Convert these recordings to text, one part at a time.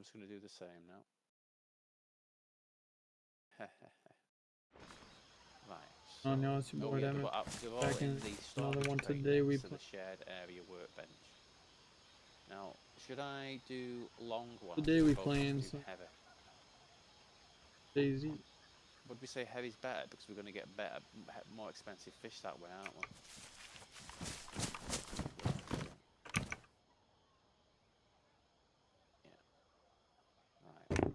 just going to do the same now. Right. So, Oh no, it's your boy yeah, Emmett. they're all Back in in the another storage one crate today. We next to the shared area workbench. Now, should I do long one? today we Or playing just do some heavy? Dayz. Would we say heavy's better because we're going to get better, more expensive fish that way, aren't we? Yeah. Right.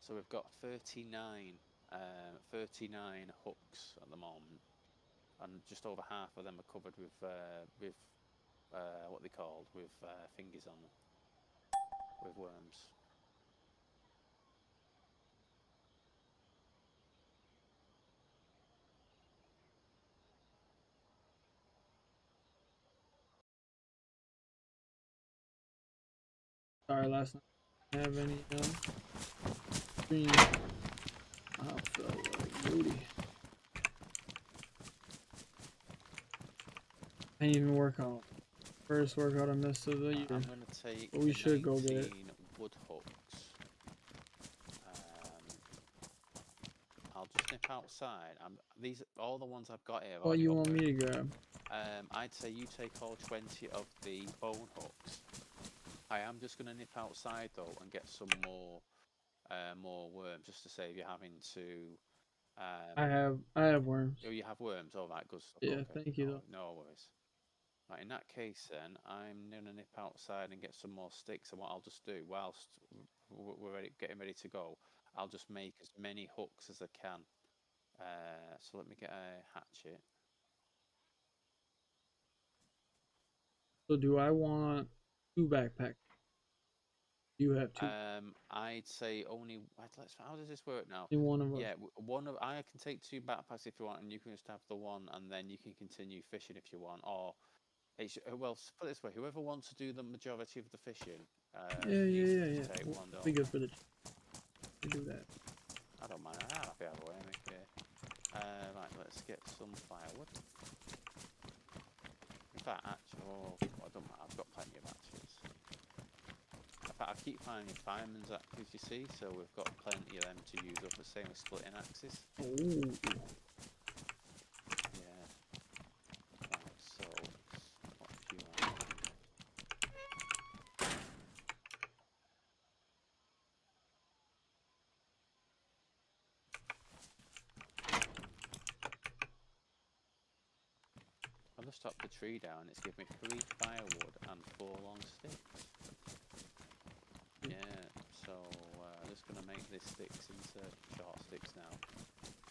So we've got 39 hooks at the moment, and just over half of them are covered with what they called with fingers on them, with worms. Sorry, last night I didn't have any stream. I felt like booty. I didn't even work out. First workout I missed of the year. I'm going to take but we should go get it. wood hooks. I'll just nip outside. These all the ones I've got here. What you want me to grab? I'd say you take all 20 of the bone hooks. I am just going to nip outside though and get some more worms just to save you having to. I have worms. Oh, you have worms. All right, good stuff. Yeah, Okay. thank you though. No worries. Right, in that case, then I'm gonna nip outside and get some more sticks. And what I'll just do, whilst we're getting ready to go, I'll just make as many hooks as I can. So let me get a hatchet. So do I want 2 backpacks? You have 2. I'd say only. How does this work now? One of us. Yeah, I can take 2 backpacks if you want, and you can just have the one, and then you can continue fishing if you want. Or well, put it this way: whoever wants to do the majority of the fishing, Yeah. take one. Be good for the. We do that. I don't mind. I'm happy either way. Right, let's get some firewood. In fact, actually, I don't mind. I've got plenty of matches. In fact, I keep finding firemen's axes, you see, so we've got plenty of them to use up. The same with splitting axes. Oh. Yeah. Right, so what do you want? I've just chopped the tree down. It's given me 3 firewood and 4 long sticks. Yeah, so I'm just going to make these sticks into short sticks now,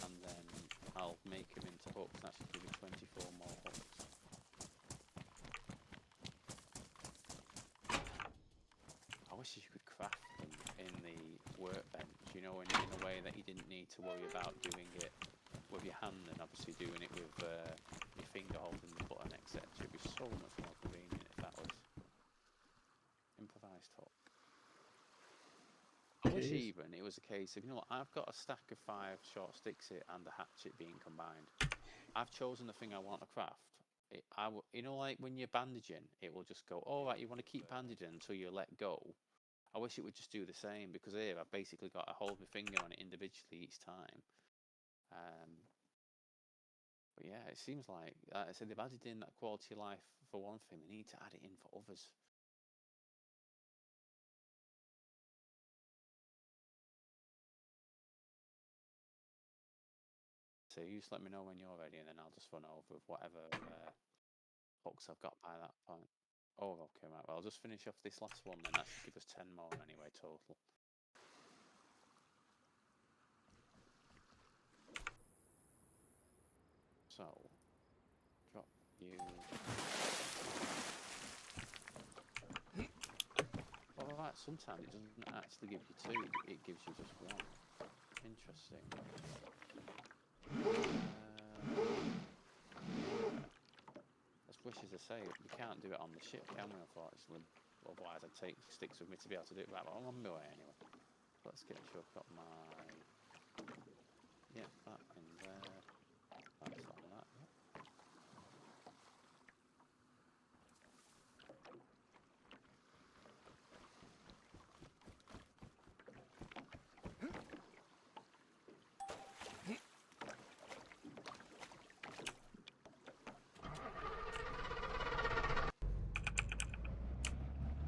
and then I'll make them into hooks, and that should give me 24 more hooks. I wish you could craft them in the workbench, you know, in a way that you didn't need to worry about doing it with your hand and obviously doing it with your finger holding the button, etc. It'd be so much more convenient if that was improvised hook. I wish even it was a case of, you know what, I've got a stack of 5 short sticks here and the hatchet being combined. I've chosen the thing I want to craft. You know, like when you're bandaging, it will just go, all right, you want to keep bandaging until you let go. I wish it would just do the same, because here I've basically got to hold my finger on it individually each time. But yeah, it seems like I said they've added in that quality of life for one thing. They need to add it in for others. So you just let me know when you're ready, and then I'll just run over with whatever hooks I've got by that point. Oh, okay, right. Well, I'll just finish off this last one, then that should give us 10 more anyway total. So, drop you. Well, right, sometimes it doesn't actually give you 2, it gives you just 1. Interesting. As wishes I say, we can't do it on the ship, can we, unfortunately? Otherwise I'd take sticks with me to be able to do it. Right, well, I'm on my way anyway. Let's get sure I've got my... Yeah, that in there. That's on that, yeah.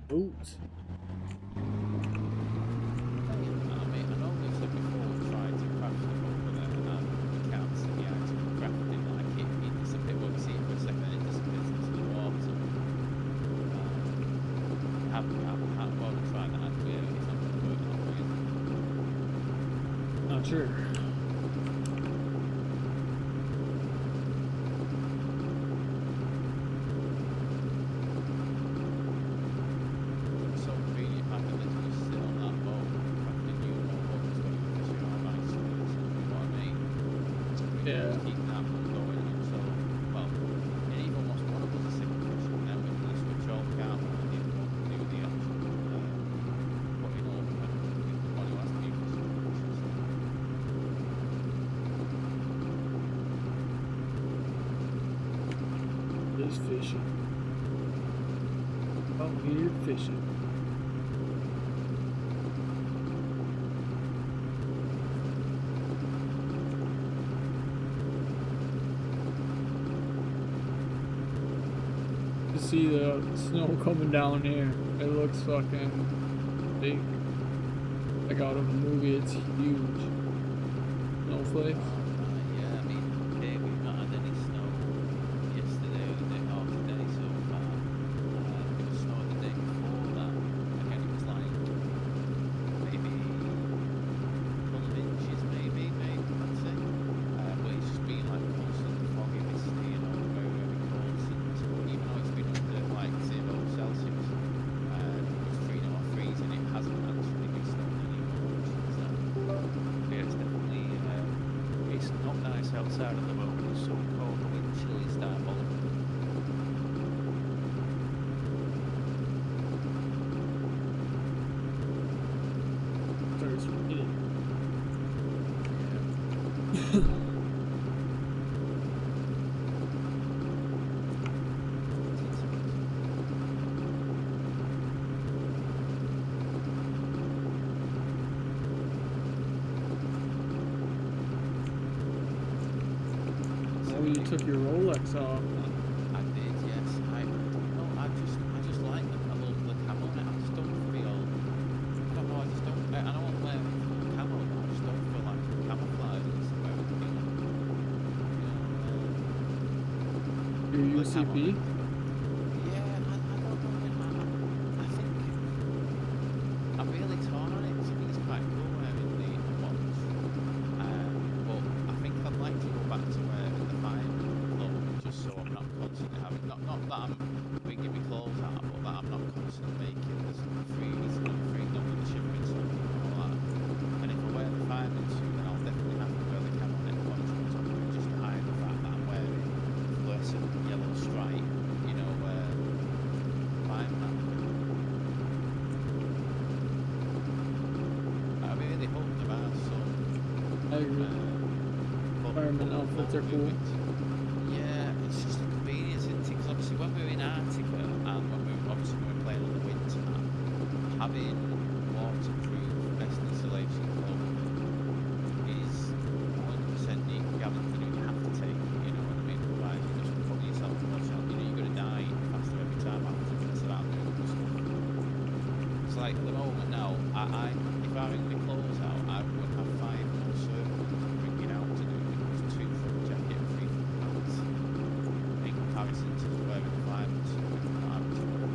Boots. I mean, I know we've said before we've tried to craft stuff over there, and we can't see the item crafting like it disappears. Well, we see it for a second and it disappears into the water. We haven't bothered trying that actually. It's not going to work that way, is it? Not sure. So convenient if I could literally sit on that boat, craft a new more boats when you were fishing on ice first, you know what I mean? So we can Yeah. keep that one going until, well, and even once one of us is sick of fishing, then we can just switch over, can't we? And the other one can do the actual putting up and the one who has to be fishing. Just fishing. Oh, here fishing. You see the snow coming down here. It looks fucking big. Like out of a movie, it's huge. Snowflakes. Yeah, I mean, here we've not had any snow yesterday or the day or today so far. It was snow the day before that. Again, it was like maybe a couple of inches, maybe, I'd say. But it's just been like constant foggy, misty, you know, very, very cold since. But even though it's been under like 0 Celsius, it was freezing, it hasn't actually been snowing anymore. So, yeah, it's definitely. It's not nice outside at the moment, it's so cold, the wind chill is diabolical. Starts raining. Oh, you took your Rolex off. I did, yes. I don't know, I just like a little the camo on it. I just don't feel, I don't know, I just don't, I don't want to wear full camo, but I just don't feel like camouflage is somewhere with the feeling. You know, Your the camo. UCP? Yeah, I don't know, I think I'm really torn on it, because I think it's quite cool wearing the watch. But I think I'd like to go back to wearing the fireman clothes, just so I'm not constantly having, not that I'm bringing my clothes out, but that I'm not constantly making this freeze and freezing up with the shivering socks and all that. And if I wear the fireman suit, then I'll definitely have to wear the camo neck watch on top of it, just to hide the fact that I'm wearing fluorescent yellow stripe, you know, fireman outfit. I really hope there are some I agree. Fireman outfits are cool. Yeah, it's just a convenience, isn't it? Because obviously when we were in Arctica and when we were playing on the winter map, having waterproof best insulation clothing is 100% you have to take it, you know what I mean? Otherwise you're just putting yourself in more chance, you know, you're going to die faster every time after you mess around doing good stuff. It's like at the moment now, if I ring the clothes out, I would have 5 more circles ringing out to do because 2 from the jacket and 3 from the pants. In comparison to wearing the 5 and not having to wear.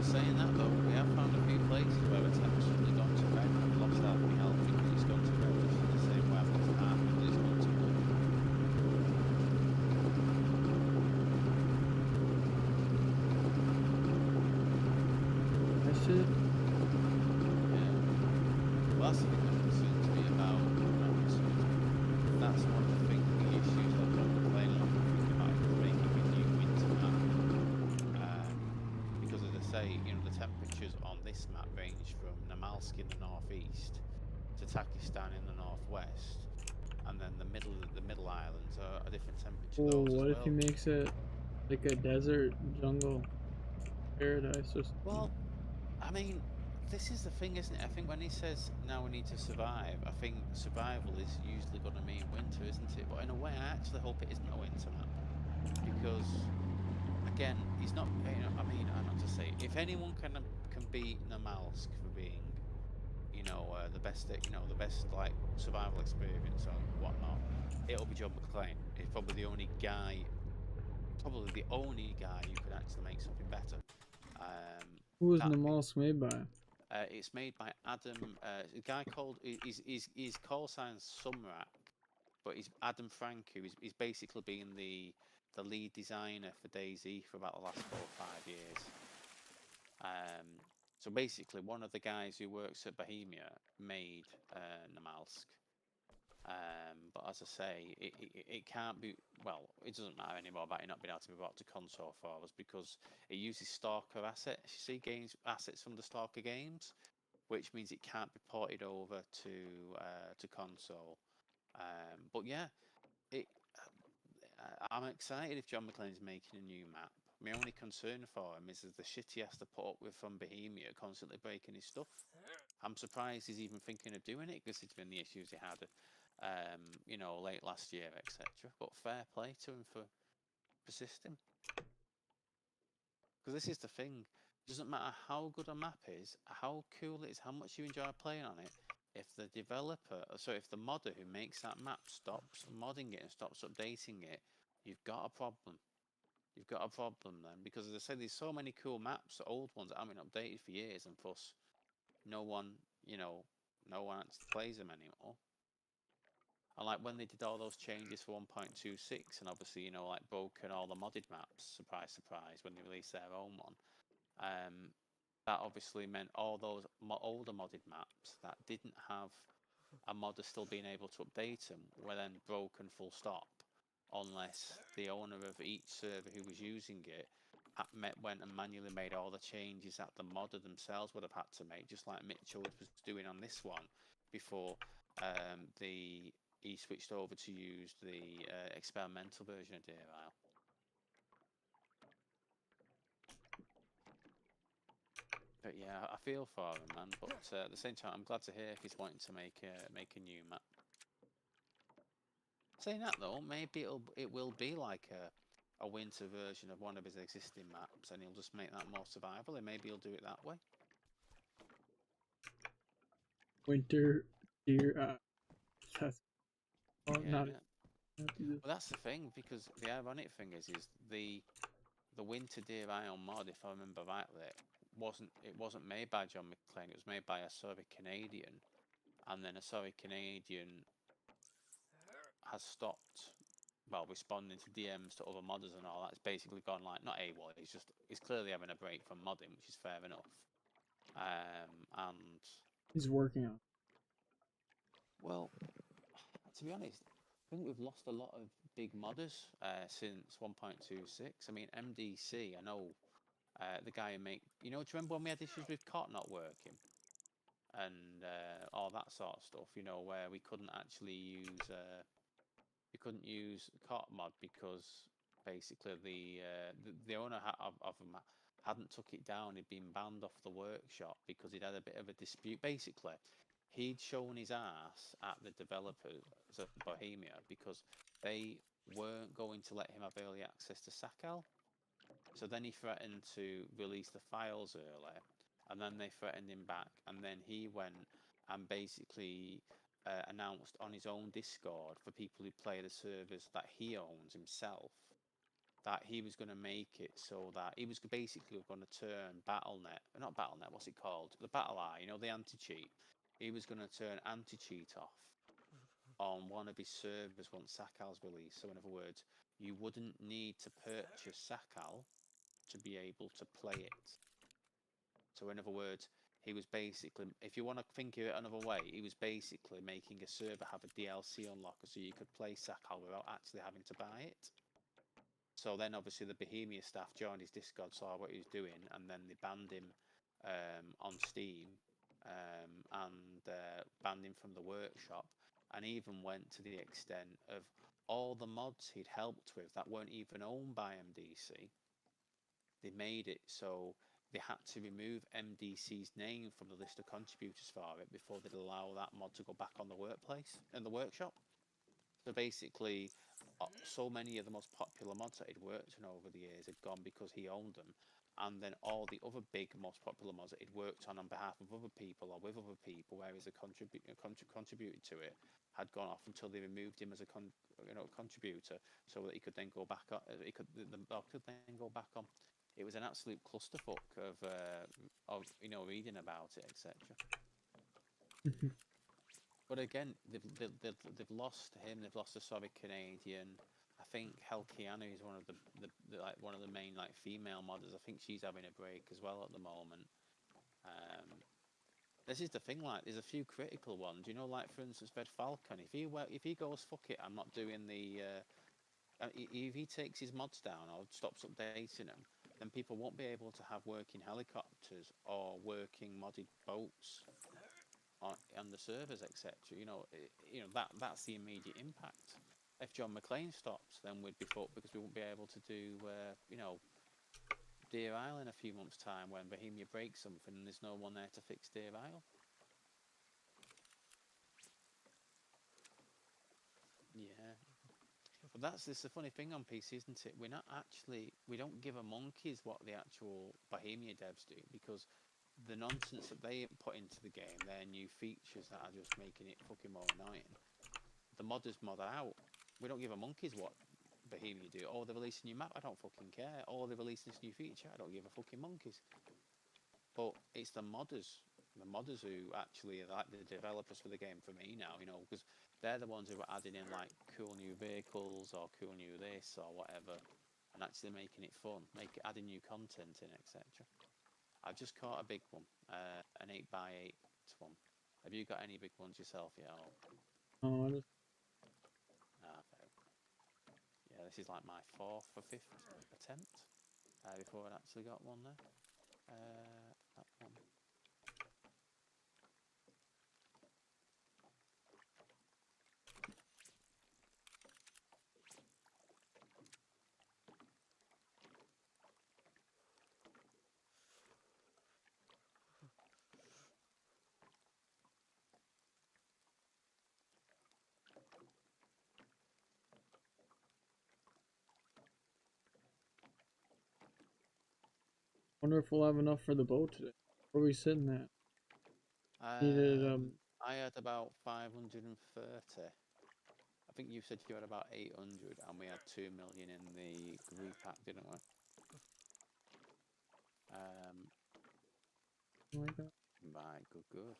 Saying that though, we have found a few places where it's absolutely gone to red and I've lost half my health because it's gone to red just in the same way I've lost half because it's gone to blue. That shit. Yeah. Well, that's the thing that concerns me about, not concerns me, that's one of the things, the issues that John McClane will have to think about is making a new winter map. Because as I say, you know, the temperatures on this map range from Namalsk in the northeast to Takistan in the northwest, and then the middle islands are a different temperature Oh, those what as if he well. makes it like a desert jungle paradise or something? Well, I mean, this is the thing, isn't it? I think when he says now we need to survive, I think survival is usually going to mean winter, isn't it? But in a way, I actually hope it isn't a winter map. because again, he's not. I mean, I not to say if anyone can beat Namalsk for being, the best, the best like survival experience or whatnot, it'll be John McClane. He's probably the only guy who could actually make something better. Who was That Namalsk made by? It's made by Adam, a guy called his call sign's Sumrak, but he's Adam Frank, who is basically been the lead designer for Dayz for about the last 4 or 5 years. So basically, one of the guys who works at Bohemia made Namalsk. But as I say, it can't be. Well, it doesn't matter anymore about it not being able to be brought to console for us because it uses Stalker assets. You see, games assets from the Stalker games, which means it can't be ported over to console. But yeah, it. I'm excited if John McClane's making a new map. My only concern for him is the shit he has to put up with from Bohemia, constantly breaking his stuff. I'm surprised he's even thinking of doing it because it's been the issues he had, late last year, etc. But fair play to him for persisting. Because this is the thing. It doesn't matter how good a map is, how cool it is, how much you enjoy playing on it. If the developer, if the modder who makes that map stops modding it and stops updating it, you've got a problem. You've got a problem then, because as I said, there's so many cool maps, old ones that haven't been updated for years, and plus, no one, no one actually plays them anymore. And like when they did all those changes for 1.26, and obviously, like broken all the modded maps, surprise, surprise, when they released their own one, that obviously meant all those older modded maps that didn't have a modder still being able to update them were then broken full stop, unless the owner of each server who was using it went and manually made all the changes that the modder themselves would have had to make, just like Mitchell was doing on this one before he switched over to use the experimental version of Dayz. But yeah, I feel for him, man. But at the same time, I'm glad to hear if he's wanting to make a new map. Saying that though, maybe it will be like a winter version of one of his existing maps, and he'll just make that more survival, and maybe he'll do it that way. Winter deer. That's not. Yeah. Well, that's the thing, because the ironic thing is the Winter Deer Ion mod, if I remember rightly, it wasn't made by John McClane. It was made by a sorry Canadian, and then a sorry Canadian has stopped, well, responding to DMs to other modders and all that. It's basically gone like, not AWOL, he's clearly having a break from modding, which is fair enough. And he's working on. Well, to be honest, I think we've lost a lot of big modders since 1.26. I mean, MDC, I know the guy who do you remember when we had issues with COT not working? And all that sort of stuff, where we couldn't actually use COT mod because basically the owner of them hadn't took it down. He'd been banned off the workshop because he'd had a bit of a dispute. Basically, he'd shown his ass at the developers of Bohemia because they weren't going to let him have early access to Sakal. So then he threatened to release the files early, and then they threatened him back, and then he went and basically announced on his own Discord for people who play the servers that he owns himself that he was going to make it so that he was basically going to turn not Battle.net, what's it called? The Battle Eye, the anti-cheat. He was going to turn anti-cheat off on one of his servers once Sakal's released. So in other words, you wouldn't need to purchase Sakal to be able to play it. So in other words, he was basically, if you want to think of it another way, he was basically making a server have a DLC unlocker so you could play Sakal without actually having to buy it. So then obviously the Bohemia staff joined his Discord, saw what he was doing, and then they banned him on Steam and banned him from the workshop, and even went to the extent of all the mods he'd helped with that weren't even owned by MDC. They made it so they had to remove MDC's name from the list of contributors for it before they'd allow that mod to go back on the workplace in the workshop. So basically, so many of the most popular mods that he'd worked on over the years had gone because he owned them, and then all the other big, most popular mods that he'd worked on behalf of other people or with other people, where he's contributed to it, had gone off until they removed him as a contributor, so that he could then go back on. The mod could then go back on. It was an absolute clusterfuck of reading about it, etc. But again, they've lost him. They've lost a solid Canadian. I think Helkiana is one of the one of the main female modders. I think she's having a break as well at the moment. This is the thing. There's a few critical ones. For instance, Red Falcon. If he goes fuck it, I'm not doing the. If he takes his mods down or stops updating them, then people won't be able to have working helicopters or working modded boats on the servers, etc. That's the immediate impact. If John McClane stops, then we'd be fucked because we won't be able to do Deer Isle in a few months' time when Bohemia breaks something and there's no one there to fix Deer Isle. Yeah. But that's the funny thing on PC, isn't it? We don't give a monkeys what the actual Bohemia devs do, because the nonsense that they put into the game, their new features that are just making it fucking more annoying, the modders mod out. We don't give a monkeys what Bohemia do. Oh, they're releasing a new map, I don't fucking care. Oh, they're releasing this new feature, I don't give a fucking monkeys. But it's the modders who actually are the developers for the game for me now, because they're the ones who are adding in cool new vehicles or cool new this or whatever, and actually making it fun, adding new content in, etc. I've just caught a big one, an 8x8 one. Have you got any big ones yourself yet? Oh, just... Yeah, this is my 4th or 5th attempt before I actually got one there. That one. Wonder if we'll have enough for the boat today. Where are we sitting at? Needed I had about 530. I think you said you had about 800, and we had 2 million in the group pack, didn't we? oh my god. Right, good.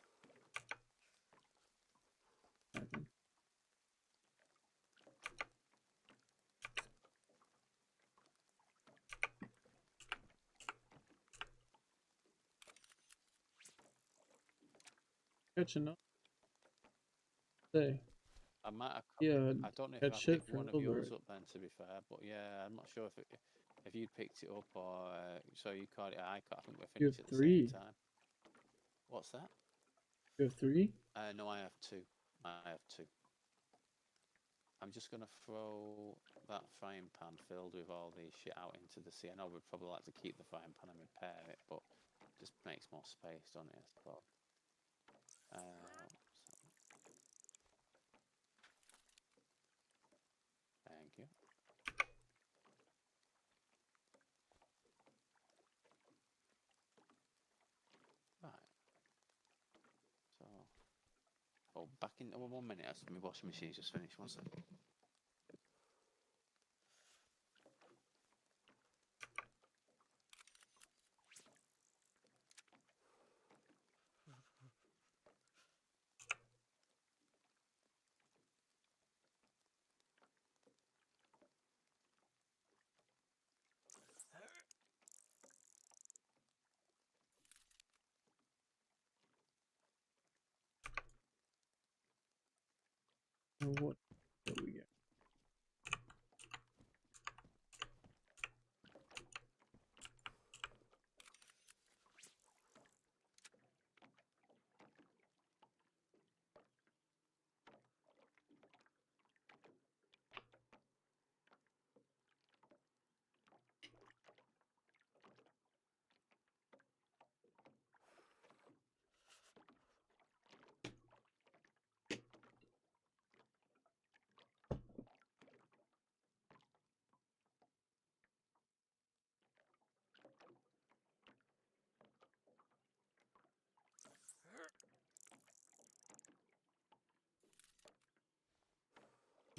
Catching up. Say. I might have. Yeah, I don't know if that I shit picked for one a of little yours bit. up then. To be fair, but yeah, I'm not sure if you'd picked it up or so you caught it. I think we You have finished at the same 3. time. What's that? You have 3? No, I have 2. I have 2. I'm just gonna throw that frying pan filled with all the shit out into the sea. I know we'd probably like to keep the frying pan and repair it, but it just makes more space, doesn't it? I suppose. Thank you. Right. So, back in 1 minute. My washing machine's just finished. 1 second. What do we get?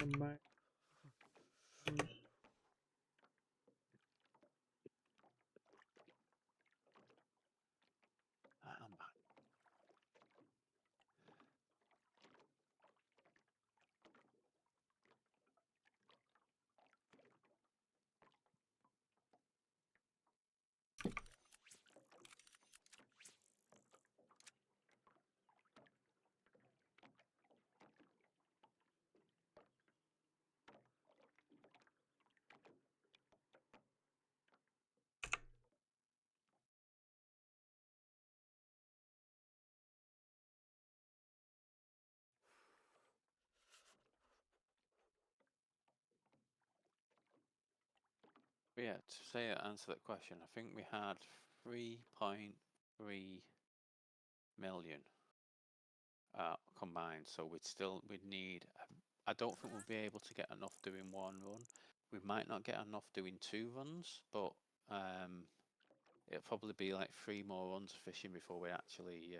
Come back. I'm back. But yeah, to say answer that question, I think we had 3.3 million combined. So we'd need. I don't think we'll be able to get enough doing one run. We might not get enough doing 2 runs, but it'll probably be like 3 more runs of fishing before we actually,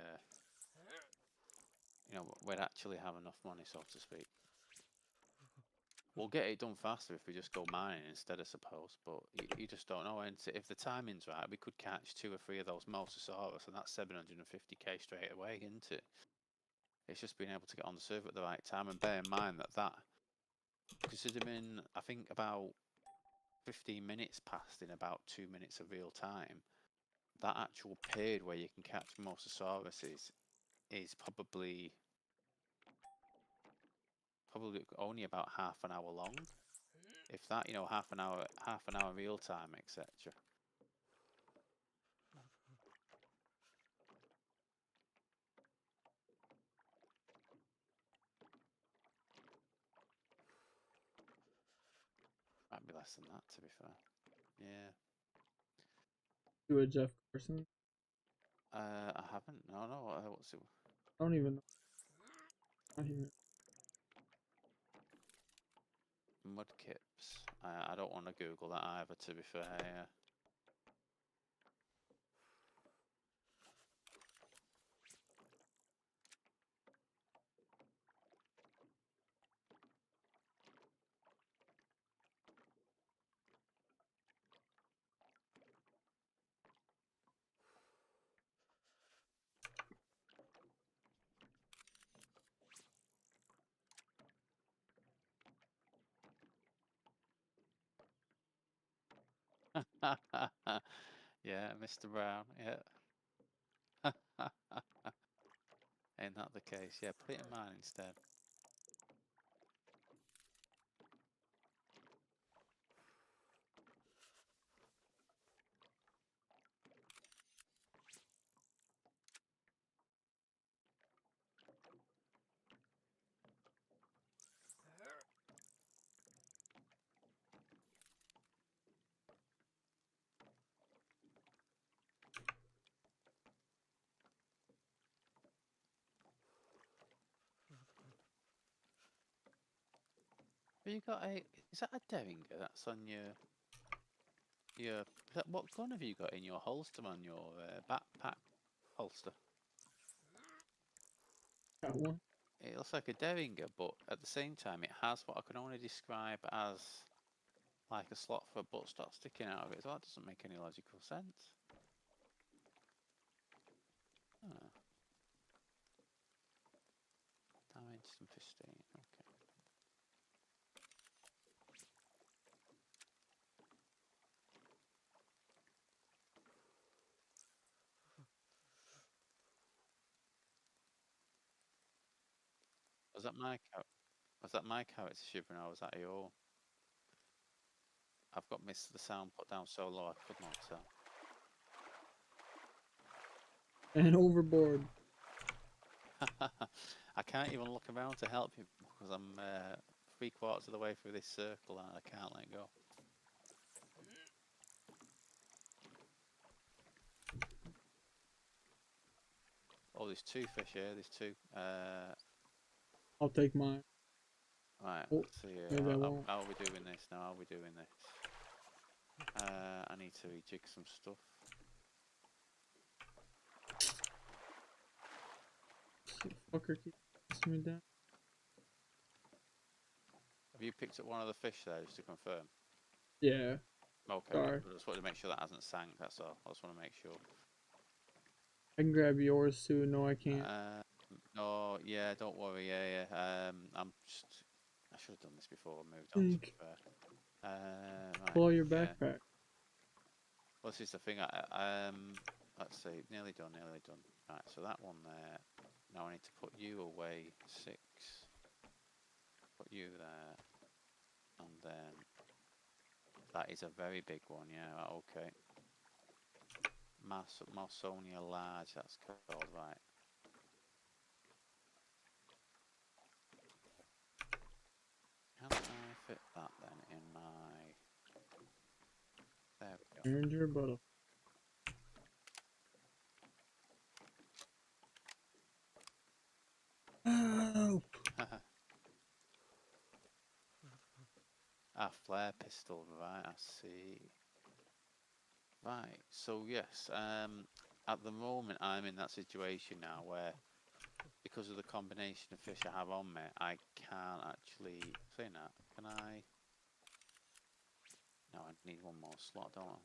we'd actually have enough money, so to speak. We'll get it done faster if we just go mining instead, I suppose, but you just don't know. And if the timing's right, we could catch 2 or 3 of those Mosasaurus, and that's 750k straight away, isn't it? It's just being able to get on the server at the right time, and bear in mind that considering I think about 15 minutes passed in about 2 minutes of real time, that actual period where you can catch Mosasaurus is probably only about half an hour long. If that, half an hour real time, etc. Might be less than that, to be fair. Yeah. Do a Jeff Carson. I haven't. No. What's it? I don't even know. Not even. Mudkips. I don't want to Google that either, to be fair. Yeah. Yeah, Mr. Brown. Yeah. Ain't that the case? Yeah, put it in mine instead. Have you got is that a Derringer that's on what gun have you got in your holster, on your backpack holster? Got one. It looks like a Derringer, but at the same time it has what I can only describe as like a slot for a buttstock sticking out of it, so that doesn't make any logical sense. Oh. Damaged and pristine, okay. Was that my character shivering, or was that your? I've got the sound put down so low I could not tell. And overboard. I can't even look around to help you because I'm 3/4 of the way through this circle and I can't let go. Oh, there's 2 fish here. There's 2. I'll take mine. Right, Oh, let's see. How are we doing this now? How are we doing this? I need to rejig some stuff. Fucker keeps me down. Have you picked up one of the fish there just to confirm? Yeah. Okay, Sorry. I just wanted to make sure that hasn't sank, that's all. I just want to make sure. I can grab yours too. No, I can't. No, yeah, don't worry, yeah. I'm just... I should have done this before I moved on, to be fair. Right, Pull out your yeah. backpack. Well, this is the thing, let's see, nearly done. Right, so that one there. Now I need to put you away, 6. Put you there. And then... That is a very big one, yeah, right, okay. Mawsonia large, that's called, right. Can I fit that then in my... There we go. Earned your bottle. Oh. Flare pistol, right, I see. Right, so yes, at the moment I'm in that situation now where, because of the combination of fish I have on me, I can't actually, saying that, can I? No, I need one more slot, don't I?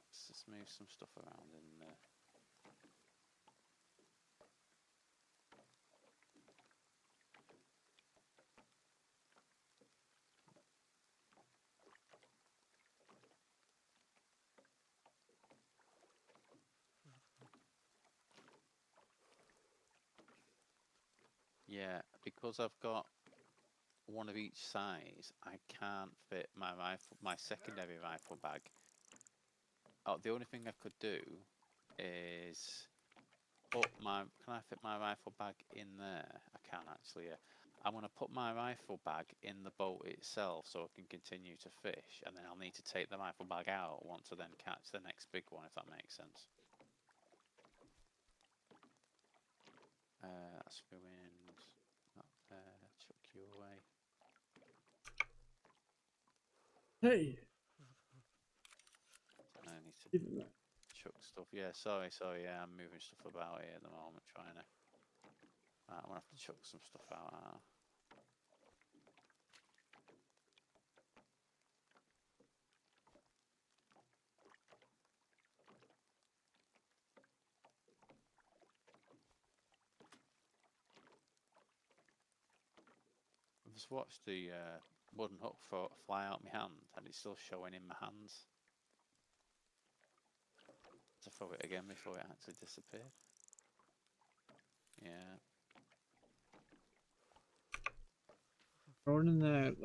Let's just move some stuff around in there. Yeah, because I've got one of each size, I can't fit my secondary rifle bag. Oh, the only thing I could do is put can I fit my rifle bag in there? I can actually, yeah. I'm going to put my rifle bag in the boat itself so I can continue to fish, and then I'll need to take the rifle bag out once I then catch the next big one, if that makes sense. That's ruined. Not there. Chuck you away. Hey. I need to chuck stuff. Yeah, sorry. Yeah, I'm moving stuff about here at the moment, trying to. Right, I'm gonna have to chuck some stuff out now. I've just watched the wooden hook fly out my hand, and it's still showing in my hands. To throw it again before it actually disappeared. Yeah. Throw it in that.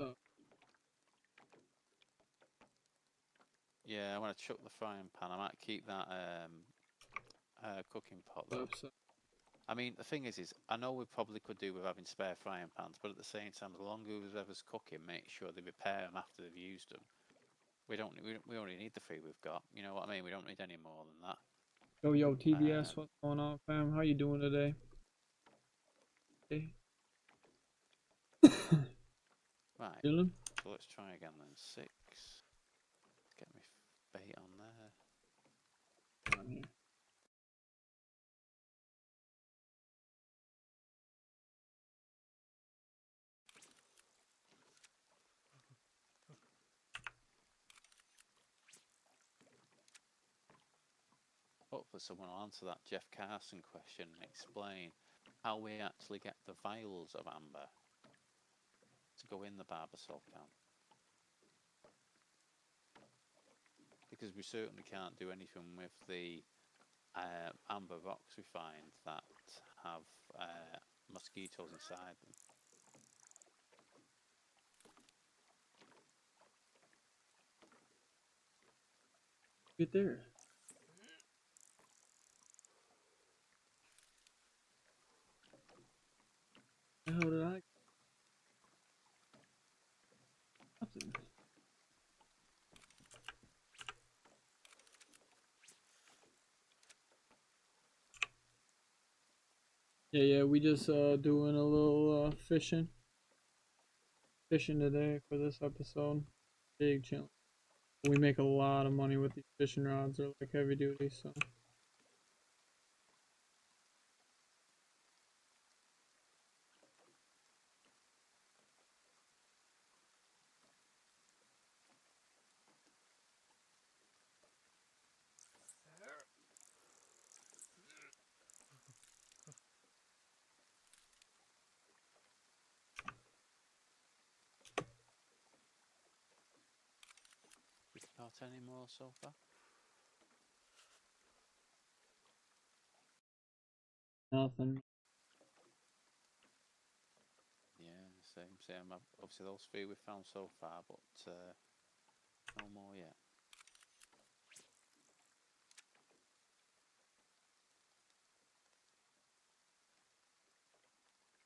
Yeah, I'm gonna chuck the frying pan. I might keep that cooking pot though. I mean, the thing is I know we probably could do with having spare frying pans, but at the same time, as long as whoever's cooking, make sure they repair them after they've used them. We only need the 3 we've got. You know what I mean? We don't need any more than that. Yo, TBS, what's going on, fam? How you doing today? Hey. Right. Chillin? So let's try again then. 6. Get me bait on there. On here. Hopefully someone will answer that Jeff Carson question and explain how we actually get the vials of amber to go in the barbasol can. Because we certainly can't do anything with the amber rocks we find that have mosquitoes inside them. Get there. The hell did I? Nothing. Yeah, we just doing a little fishing today for this episode. Big challenge. We make a lot of money with these fishing rods. They're like heavy duty, so. caught any more so far? Nothing. Yeah, same. Obviously, those three we've found so far, but no more yet.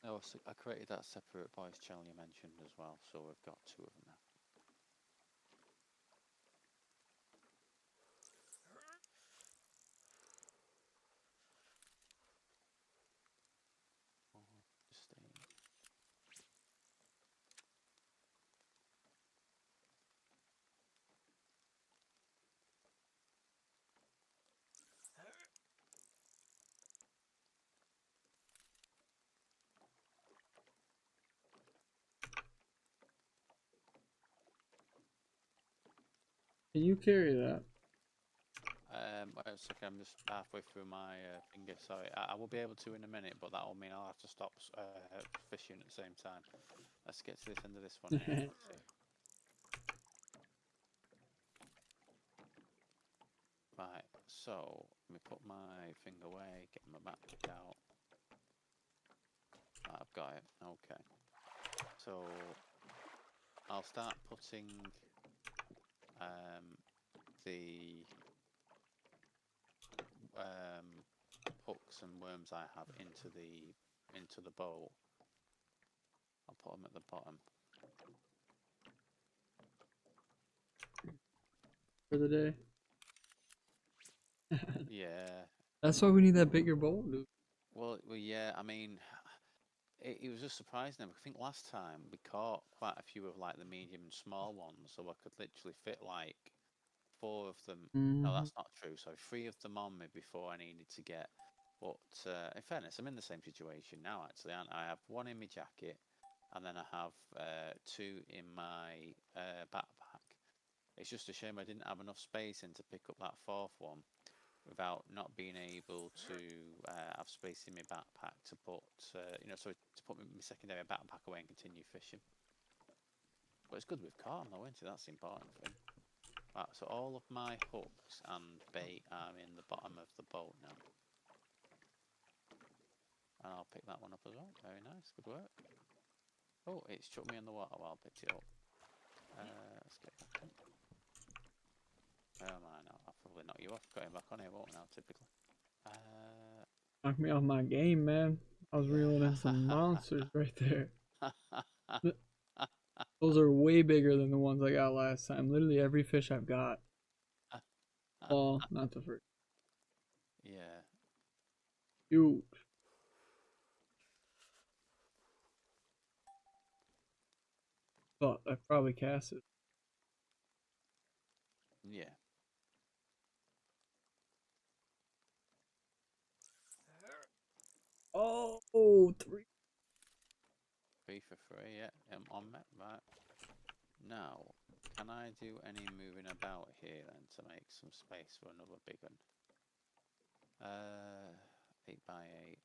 Oh, so I created that separate boys channel you mentioned as well, so we've got 2 of them now. Oh, just stay. Can you carry that? It's okay, I'm just halfway through my finger. Sorry, I will be able to in a minute, but that will mean I'll have to stop fishing at the same time. Let's get to this end of this one here. Let's see. Right, so let me put my thing away, get my backpack out. Right, I've got it. Okay. So I'll start putting the hooks and worms I have into the bowl. I'll put them at the bottom. For the day. Yeah. That's why we need that bigger bowl, dude. Well, yeah. I mean, it was just surprising. I think last time we caught quite a few of like the medium and small ones, so I could literally fit like 4 of them. No, that's not true. So 3 of them on me before I needed to get. But in fairness, I'm in the same situation now. Actually, I have 1 in my jacket, and then I have 2 in my backpack. It's just a shame I didn't have enough space in to pick up that 4th one, without not being able to have space in my backpack to put, so to put my secondary backpack away and continue fishing. But it's good we've caught them though, isn't it? That's the important thing. Right, so all of my hooks and bait are in the bottom of the boat now. And I'll pick that one up as well. Very nice, good work. Oh, it's chucked me in the water while I picked it up. Let's get back in. Where am I now? I'll probably knock you off. Got him back on here, won't I now, typically? Knock me off my game, man. I was reeling in some monsters right there. Those are way bigger than the ones I got last time. Literally every fish I've got. Well, not the first. Yeah. Huge. But I've probably cast it. Yeah. Oh, 3. 3 for free, yeah. On me, right. Now, can I do any moving about here then to make some space for another big one? 8x8.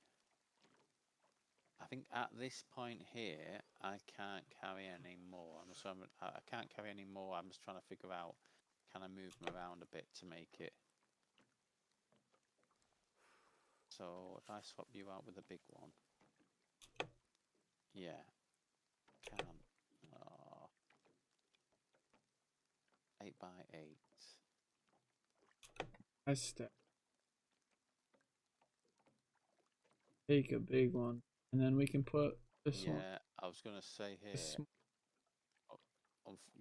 I think at this point here, I can't carry any more. I can't carry any more. I'm just trying to figure out, can I move them around a bit to make it? So if I swap you out with a big one, yeah, can. Oh, 8x8. I step. Take a big one, and then we can put this one. Yeah, I was gonna say here.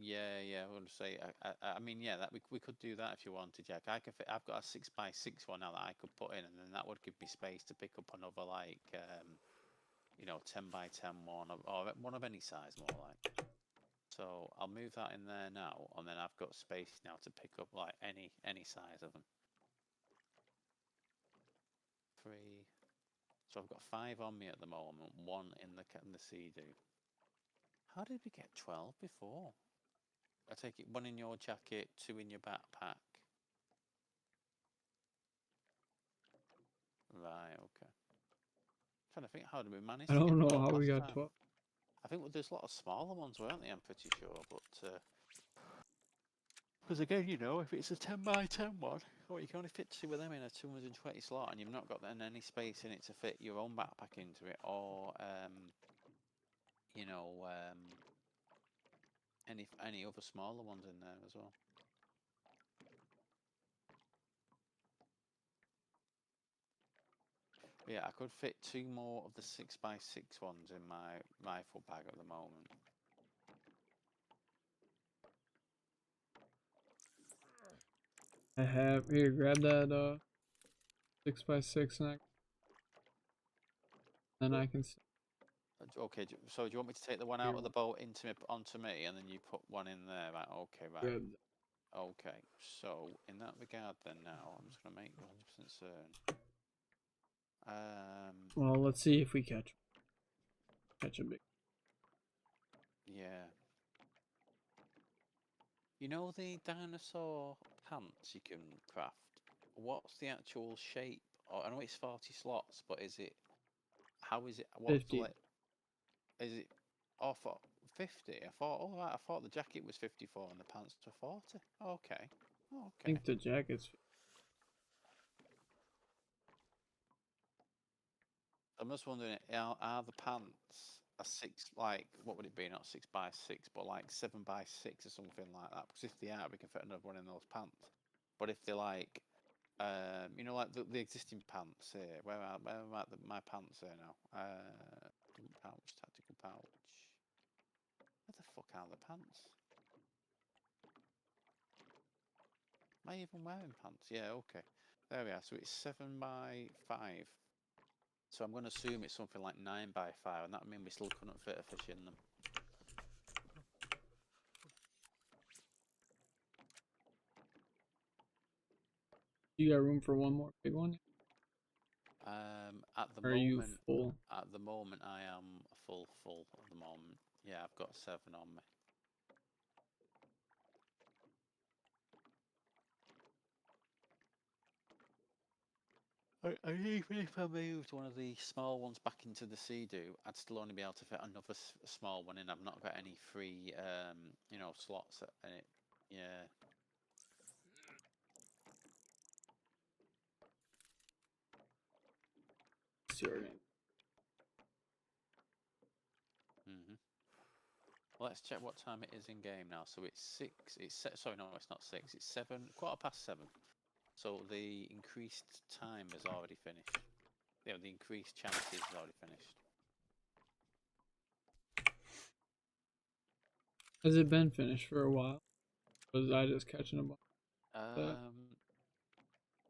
Yeah, I would say. I mean, yeah, that we could do that if you wanted, Jack. I've got a 6x6 one now that I could put in, and then that would give me space to pick up another 10x10 one, or one of any size, more like. So I'll move that in there now, and then I've got space now to pick up like any size of them. 3. So I've got 5 on me at the moment, 1 in the sea-doo. How did we get 12 before? I take it 1 in your jacket, 2 in your backpack. Right, okay. Trying to think, how did we manage to I don't get know 12 how we last got time? 12. I think there's a lot of smaller ones, weren't there? I'm pretty sure, but Because again, you know, if it's a 10 by 10 one, well, you can only fit two of them in a 220 slot, and you've not got then any space in it to fit your own backpack into it, or you know, any other smaller ones in there as well. Yeah, I could fit two more of the 6x6 ones in my rifle bag at the moment. I have here. Grab that 6x6, and then I can. Okay, so do you want me to take the one out of the boat onto me, and then you put one in there? Right. Okay. Right. Grab Okay. So in that regard, then now I'm just gonna make 100% certain. Well, let's see if we catch a big. Yeah. You know the dinosaur pants you can craft? What's the actual shape? Oh, I know it's 40 slots, but is it? How is it? What's 50. Is it off 50? I thought. Oh right, I thought the jacket was 54 and the pants were 40. Okay. I Okay. think the jacket's. I'm just wondering, are the pants a six, like, what would it be? Not 6x6, but like 7x6 or something like that? Because if they are, we can fit another one in those pants. But if they're like, you know, like the existing pants here, where are my pants here now? Pouch, tactical pouch. Where the fuck are the pants? Am I even wearing pants? Yeah, okay. There we are. So it's 7x5. So I'm going to assume it's something like 9x5, and that would mean we still couldn't fit a fish in them. You got room for one more big one? At the Or are moment, you full? At the moment, I am full at the moment. Yeah, I've got 7 on me. Even if I moved one of the small ones back into the Sea-Doo, I'd still only be able to fit another small one in. I've not got any free, you know, slots in it. Yeah. Mhm. Let's check what time it is in game now. So it's 6. Sorry, no, it's not 6. It's 7, ¼ 7. So the increased time is already finished. Yeah, the increased chances is already finished. Has it been finished for a while? Was I just catching a bunch?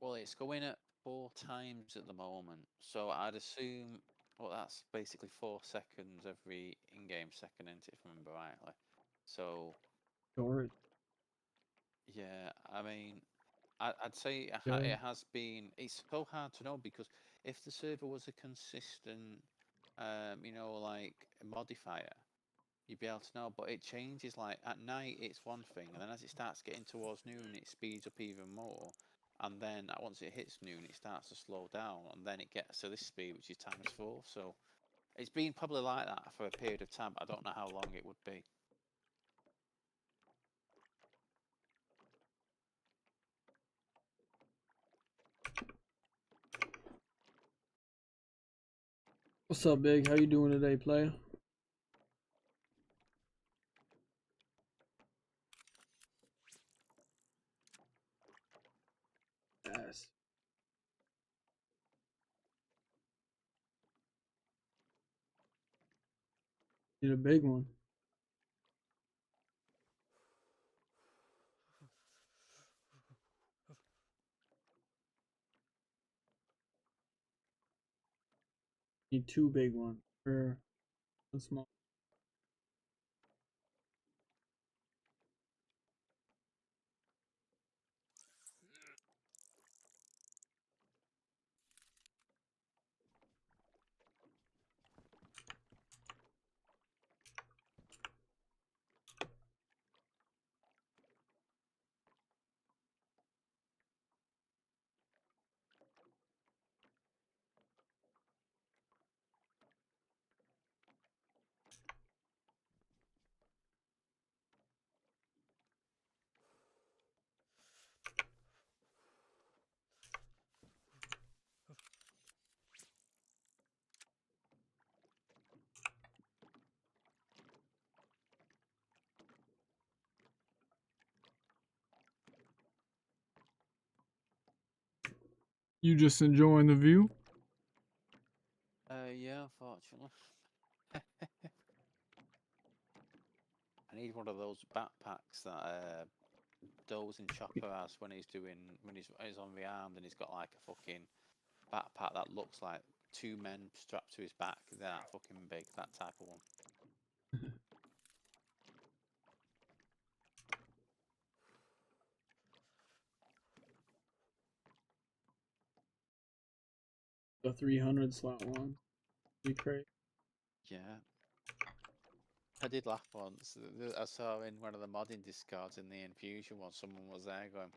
Well, it's going at 4 times at the moment. So I'd assume, well, that's basically 4 seconds every in-game second, isn't it, if I remember rightly? So, Storage. yeah, I mean, I'd say Yeah. it has been. It's so hard to know because if the server was a consistent, you know, like modifier, you'd be able to know. But it changes. Like at night, it's one thing, and then as it starts getting towards noon, it speeds up even more. And then once it hits noon, it starts to slow down, and then it gets to this speed, which is ×4. So it's been probably like that for a period of time. But I don't know how long it would be. What's up, Big? How you doing today, player? Yes. Need a big one. Need 2 big ones for a small. You just enjoying the view? Yeah, unfortunately. I need one of those backpacks that Dayz and Chopper has when he's on rearmed and he's got like a fucking backpack that looks like two men strapped to his back. They're that fucking big, that type of one. The 300 slot one. Be crazy. Yeah. I did laugh once. I saw in one of the modding discards in the Infusion one, someone was there going,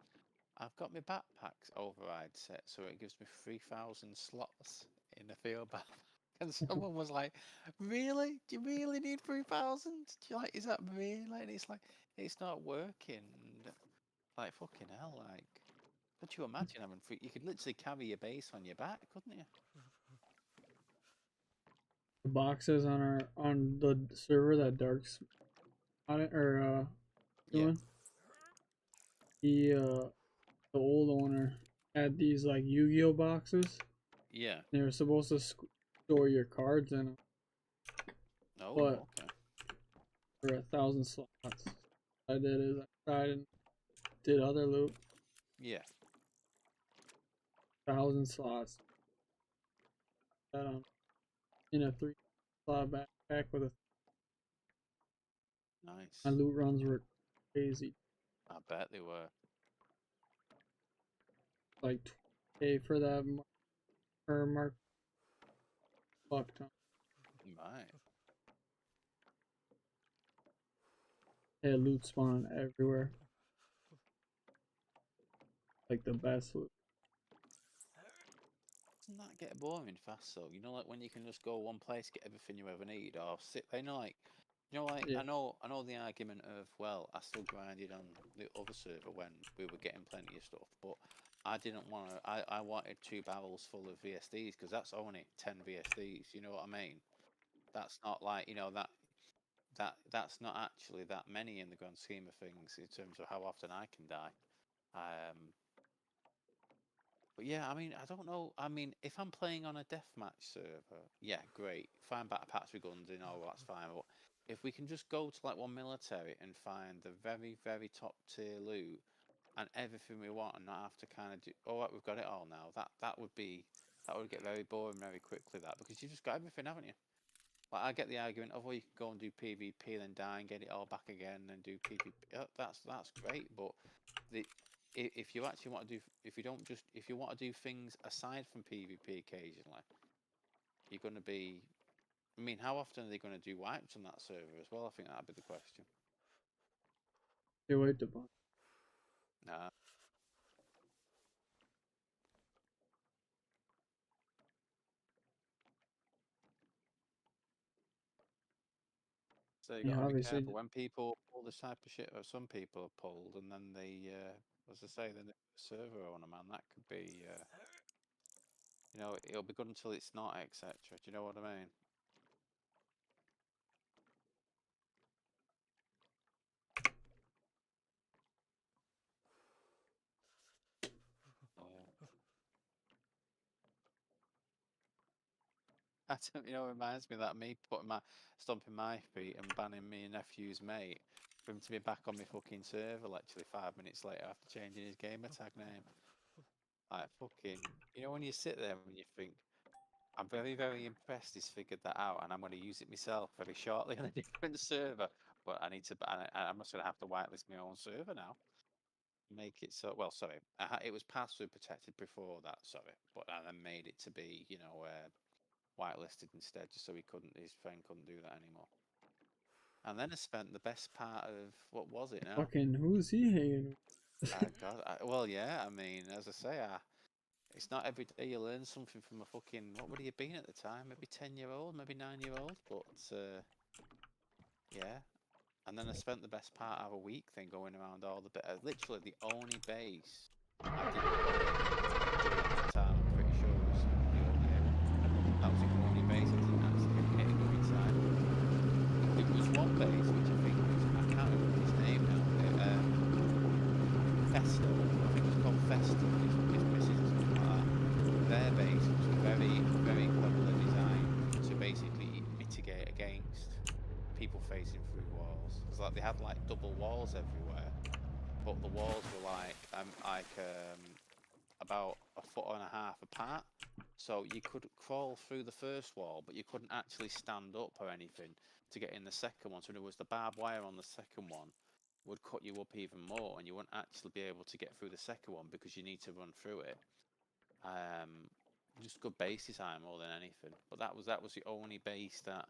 I've got my backpacks override set, so it gives me 3,000 slots in the field backpack. And someone was like, really? Do you really need 3,000? Like, is that really? And it's like, it's not working. And, like, fucking hell, like, could you imagine having free? You could literally carry your base on your back, couldn't you? The boxes on the server that Dark's on it or doing. The old owner had these like Yu-Gi-Oh boxes. Yeah. They were supposed to store your cards in them. Oh, but okay. For 1,000 slots, what I did is I tried and did other loot. Yeah. 1,000 slots. That on in a 3-slot backpack with a. Nice. My loot runs were crazy. I bet they were. Like 20K for that per mark. Fuck ton. Right. Yeah, loot spawn everywhere. Like the best loot. Doesn't that get boring fast though? You know, like when you can just go one place, get everything you ever need, or sit there, Yeah. I know the argument of, well, I still grinded on the other server when we were getting plenty of stuff, but I didn't want to. I wanted 2 barrels full of VSDs because that's only 10 VSDs. You know what I mean? That's not like that's not actually that many in the grand scheme of things in terms of how often I can die. But yeah, I mean, I don't know. I mean, if I'm playing on a deathmatch server, yeah, great. Find backpacks with guns in, oh, that's fine. But if we can just go to like one military and find the very, very top tier loot and everything we want, and not have to kind of do, all right, we've got it all now. That would get very boring very quickly. That because you've just got everything, haven't you? Like I get the argument of, well, you can go and do PvP, then die and get it all back again, and do PvP. That's great, but if you actually want to do, if you want to do things aside from PvP occasionally, you're going to be. I mean, how often are they going to do wipes on that server as well? I think that'd be the question. They wiped a bunch. Nah. So you got Yeah, to be obviously. careful when people pull this type of shit. Or some people are pulled, and then they, as I say, then the server owner, man, that could be. You know, it'll be good until it's not, etc. Do you know what I mean? You know, it reminds me of that me stomping my feet and banning me and nephew's mate for him to be back on my fucking server literally 5 minutes later after changing his gamer tag name. Like fucking, you know, when you sit there and you think, I'm very, very impressed he's figured that out, and I'm going to use it myself very shortly on a different server. But I need to, I'm just going to have to whitelist my own server now. Make it so, well, sorry, it was password protected before that, sorry, but I then made it to be, you know, whitelisted instead, just so his friend couldn't do that anymore. And then I spent the best part of, what was it now? Fucking, who's he hanging with? God, well, yeah, I mean, as I say, it's not every day you learn something from a fucking, what would he have been at the time? Maybe 10-year-old, maybe 9-year-old, but yeah. And then I spent the best part of a week then going around all the literally the only base I didn't go during that time, I'm pretty sure was the old one. That was the only base I didn't actually go inside. It was one base which I think was, I can't remember his name now, Festo, I think it was called Festo, his missus or something like that. people facing through walls. Because like they had like double walls everywhere, but the walls were about 1.5 foot apart. So you could crawl through the first wall, but you couldn't actually stand up or anything to get in the second one. So there was the barbed wire on the second one would cut you up even more, and you wouldn't actually be able to get through the second one because you need to run through it. Just good base design more than anything. But that was the only base that,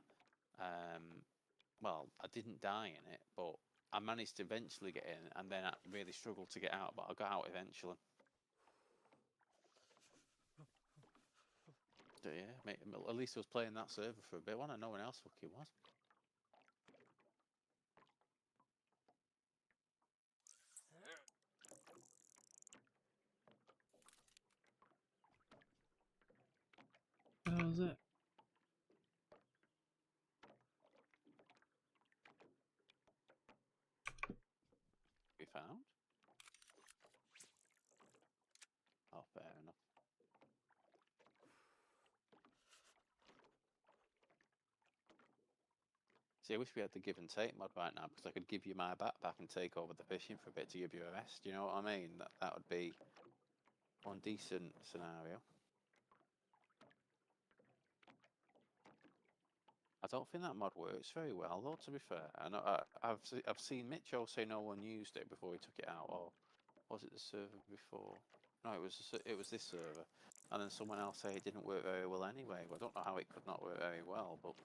well, I didn't die in it, but I managed to eventually get in, and then I really struggled to get out, but I got out eventually. So yeah, mate, at least I was playing that server for a bit. When no one else fucking was. How's that? We found. Oh, fair enough. See, I wish we had the give and take mod right now, because I could give you my backpack and take over the fishing for a bit to give you a rest. You know what I mean? That would be one decent scenario. I don't think that mod works very well, though. To be fair, I know I've seen Mitchell say no one used it before he took it out, or was it the server before? No, it was this server, and then someone else say it didn't work very well anyway. But I don't know how it could not work very well, but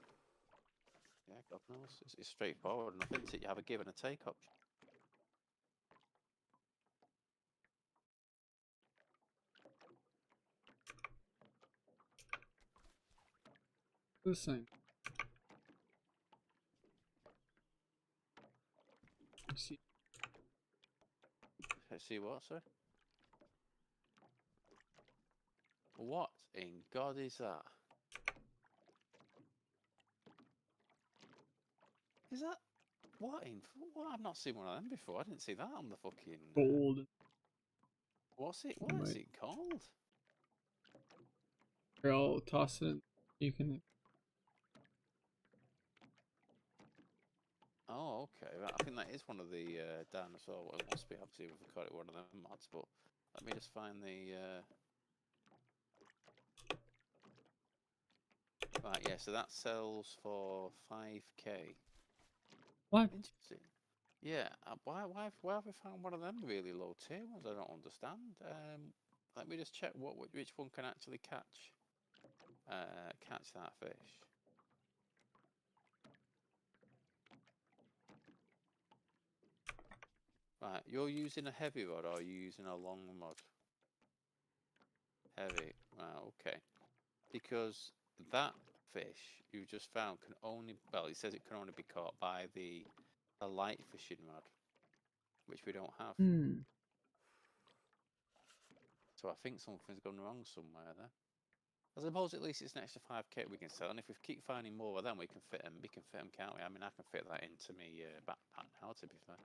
yeah, God knows. It's straightforward enough, isn't it? You have a give and a take option. The same. See. See what, sir? What in God is that? Is that what in? What? I've not seen one of them before. I didn't see that on the fucking. Gold. What's it? What is it called? Here, I'll toss it. You can. Oh, okay. Right. I think that is one of the dinosaur. Well, it must be. Obviously, we've got it one of them mods. But let me just find the. Right. Yeah. So that sells for 5k. What? Interesting. Yeah. Why have we found one of them really low tier ones? I don't understand. Let me just check which one can actually catch that fish. Right, you're using a heavy rod or are you using a long rod? Heavy. Right, okay. Because that fish you just found can only, well, it says it can only be caught by the light fishing rod, which we don't have. Hmm. So I think something's gone wrong somewhere there. I suppose at least it's an extra 5k we can sell, and if we keep finding more of them, we can fit them, can't we? I mean, I can fit that into me backpack now, to be fair.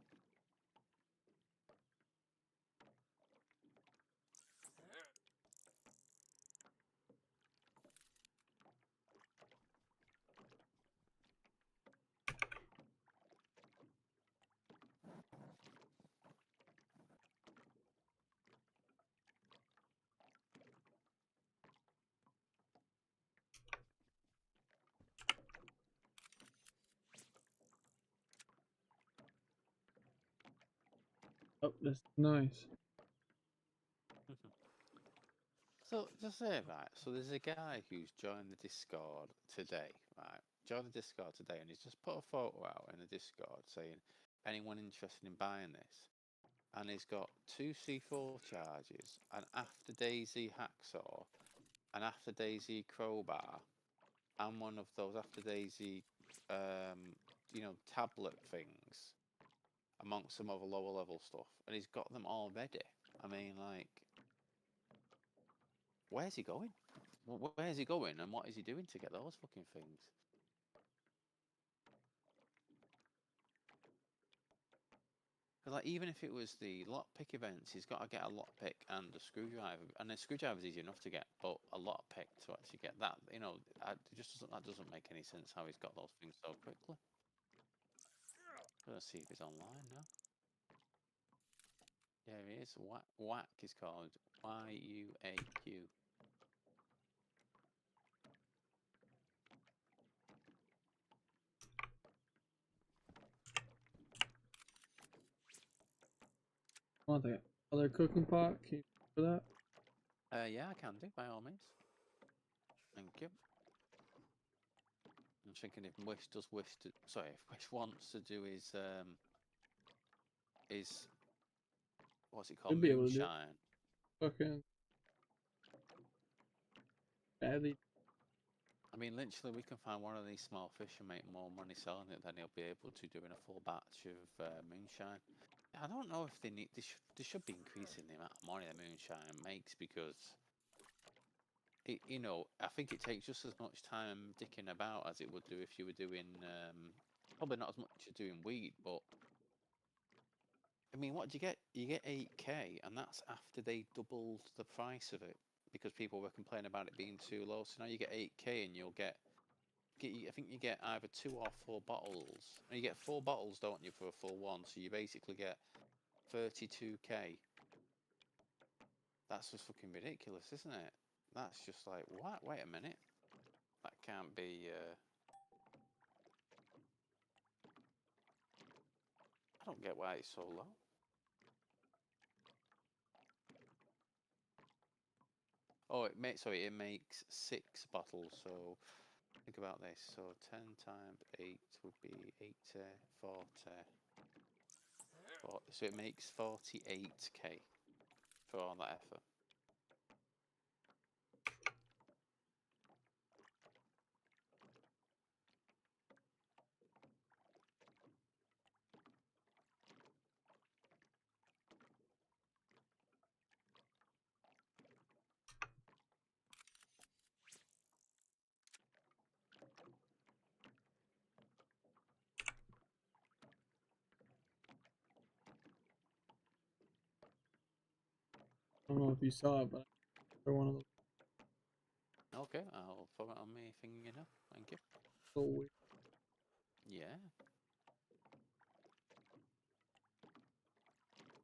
Oh, that's nice. So, just say, right, so there's a guy who's joined the Discord today, right? Joined the Discord today, and he's just put a photo out in the Discord saying, anyone interested in buying this? And he's got 2 C4 charges, an After Daisy hacksaw, an After Daisy crowbar, and one of those After Daisy, tablet things, amongst some other lower level stuff. And he's got them all ready. I mean, like, where's he going? Where's he going, and what is he doing to get those fucking things? Because like, even if it was the lockpick events, he's got to get a lockpick and a screwdriver, and a screwdriver's easy enough to get, but a lockpick to actually get that, that doesn't make any sense how he's got those things so quickly. gonna see if he's online now. Yeah, he is. Whack is called Y-U-A-Q. Want that other cooking pot? Can you for that? Yeah, I can do by all means. Thank you. I'm thinking if Wish does wish to, sorry, if Wish wants to do his what's it called, Should be able to do it. moonshine. Fucking badly. I mean, literally, we can find one of these small fish and make more money selling it than he'll be able to doing a full batch of moonshine. I don't know if they need. They should be increasing the amount of money that moonshine makes because you know, I think it takes just as much time dicking about as it would do if you were doing probably not as much as doing weed, but I mean, what do you get? You get 8K, and that's after they doubled the price of it because people were complaining about it being too low. So now you get 8K, and you'll get I think you get either 2 or 4 bottles. And you get 4 bottles, don't you, for a full one? So you basically get 32K. That's just fucking ridiculous, isn't it? That's just like, what? Wait a minute. That can't be. I don't get why it's so low. Oh, it makes 6 bottles. So think about this. So 10 times 8 would be 80, 40. So it makes 48K for all that effort. I don't know if you saw it, but they're one of those Okay, I'll throw it on my thing, you know. Thank you. so weird. Yeah.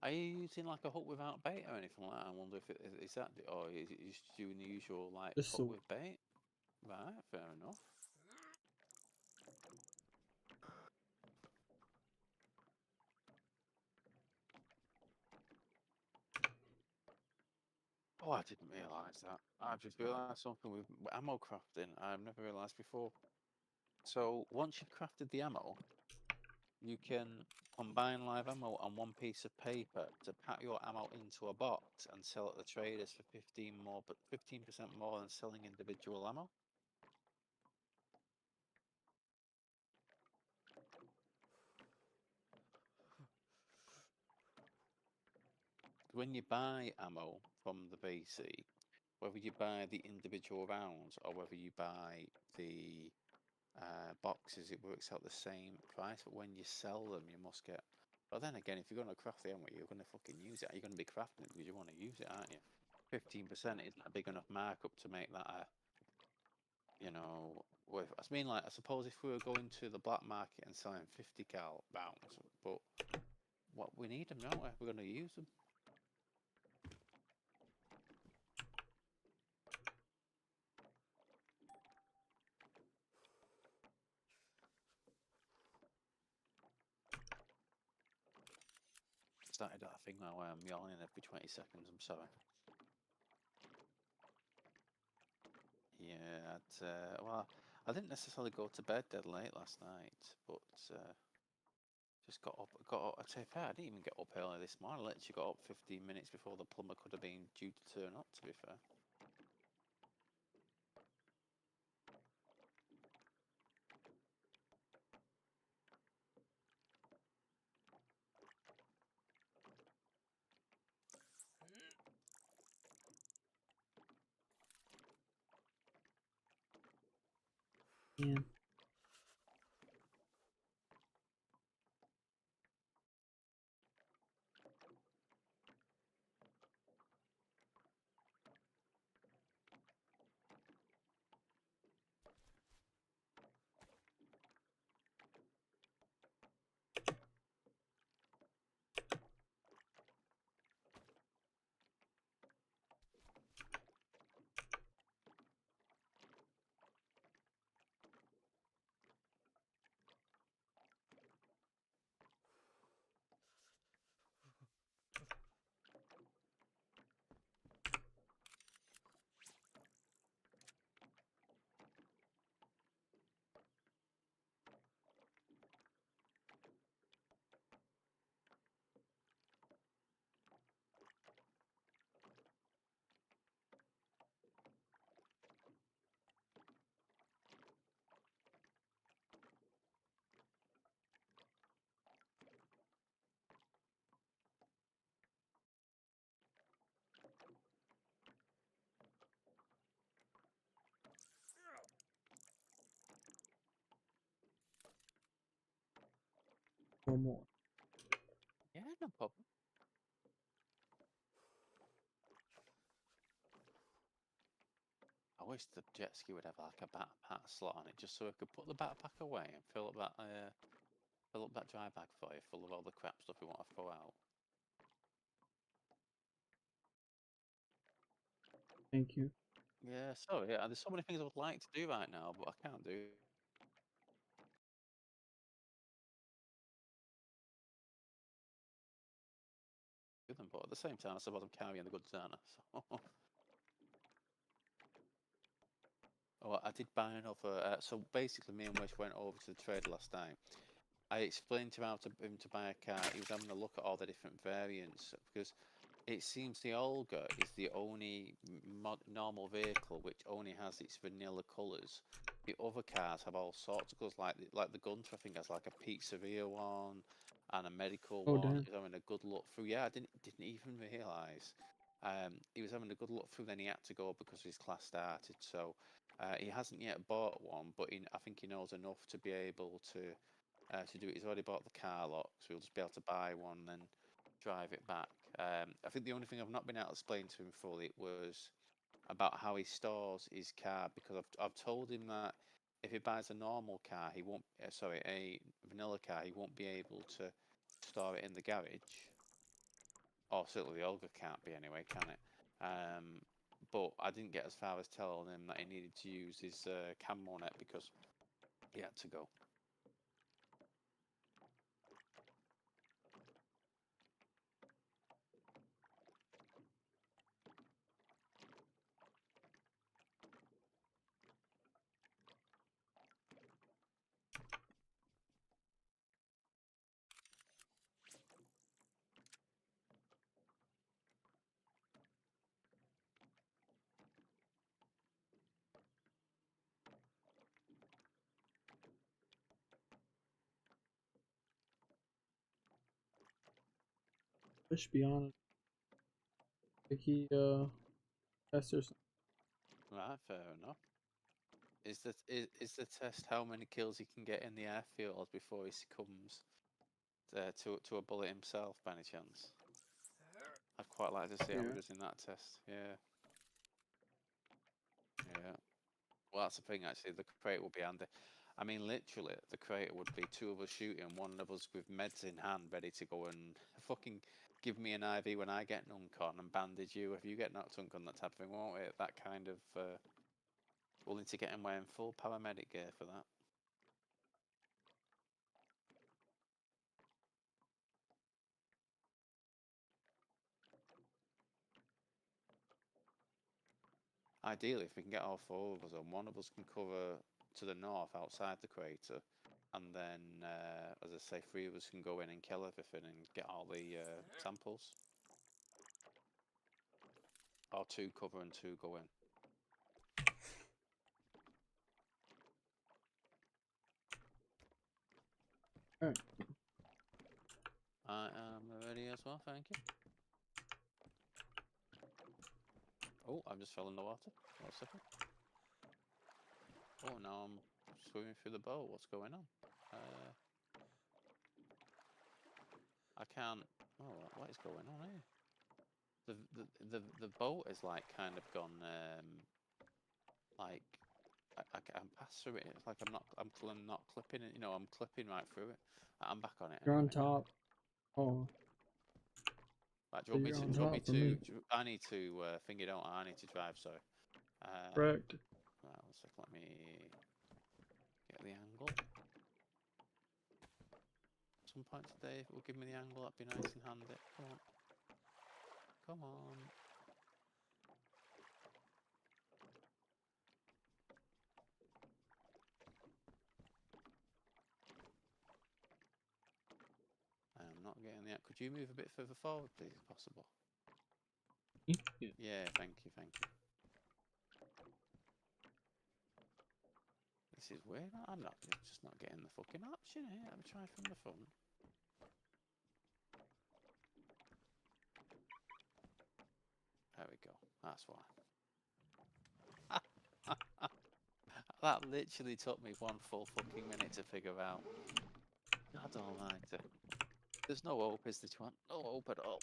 Are you using like a hook without bait or anything like that? I wonder if is that, or is it just doing the usual like Just hook so with bait? Right, fair enough. Oh, I didn't realise that. I've just realised something with ammo crafting I've never realised before. So once you've crafted the ammo, you can combine live ammo on one piece of paper to pack your ammo into a box and sell at the traders for 15% more than selling individual ammo. When you buy ammo from the BC, whether you buy the individual rounds or whether you buy the boxes, it works out the same price. But when you sell them, you must get. But then again, if you're going to craft the ammo, you're going to fucking use it. You're going to be crafting it because you want to use it, aren't you? 15% isn't a big enough markup to make that a, you know, worth. I mean, like, I suppose if we were going to the black market and selling 50 cal rounds, but what we need them, don't we? We're going to use them. Started that thing now where I'm yawning every 20 seconds. I'm sorry. Yeah, well, I didn't necessarily go to bed dead late last night, but just got up. I tell you fair, I didn't even get up early this morning. I literally got up 15 minutes before the plumber could have been due to turn up. To be fair. Yeah. One more. Yeah, no problem. I wish the jet ski would have like a backpack slot on it, just so I could put the backpack away and fill up that dry bag for you, full of all the crap stuff we want to throw out. Thank you. Yeah, sorry. Yeah, there's so many things I would like to do right now, but I can't do them. But at the same time, I suppose I'm carrying the goods, aren't I? So. Oh, I did buy another. So basically, me and Wish went over to the trader last night. I explained to him him to buy a car. He was having a look at all the different variants because it seems the Olga is the only normal vehicle which only has its vanilla colours. The other cars have all sorts of colours, like the Gunter, I think has like a pizzeria one and a medical Oh, one. damn. He's having a good look through. Yeah, I didn't even realise. He was having a good look through. Then he had to go because his class started. So he hasn't yet bought one, but I think he knows enough to be able to do it. He's already bought the car lock, so he'll just be able to buy one and then drive it back. I think the only thing I've not been able to explain to him fully was about how he stores his car, because I've told him that if he buys a normal car, he won't. Sorry, a vanilla car, he won't be able to store it in the garage. Or certainly the Olga can't be anyway, can it? But I didn't get as far as telling him that he needed to use his camo net because he had to go. Let's be honest. Like he test or something. Right, fair enough. Is the test how many kills he can get in the airfield before he succumbs to a bullet himself, by any chance? I'd quite like to see how he Yeah. does in that test. Yeah, yeah. Well, that's the thing. Actually, the crate will be handy. I mean, literally, the crate would be two of us shooting, one of us with meds in hand, ready to go and fucking give me an IV when I get knocked on and bandage you if you get knocked on, that type of thing, won't it? That kind of willing to get him wearing full paramedic gear for that. Ideally, if we can get all four of us on, one of us can cover to the north outside the crater, and then, as I say, three of us can go in and kill everything and get all the samples. Or two cover and two go in. Alright. I am ready as well, thank you. Oh, I just fell in the water. 1 second. Oh, now I'm swimming through the boat. What's going on? I can't. Oh, what is going on here? The boat is like kind of gone like I can pass through it. It's like I'm not clipping it. You know, I'm clipping right through it. I'm back on it. You're on Anyway. top. Oh. Right, So you're on top for me. I need to think it out. I need to drive. Sorry. Correct. Right, 1 sec. Let me get the angle. Some point today, if it will give me the angle, that'd be nice and handy. Come on. Come on. I am not getting the. Could you move a bit further forward, please, if possible? Yeah. Yeah, thank you, thank you. This is weird. I'm not just not getting the fucking option here. Let me try from the front. There we go. That's why. That literally took me one full fucking minute to figure out. God almighty. There's no hope, is there, one? No hope at all.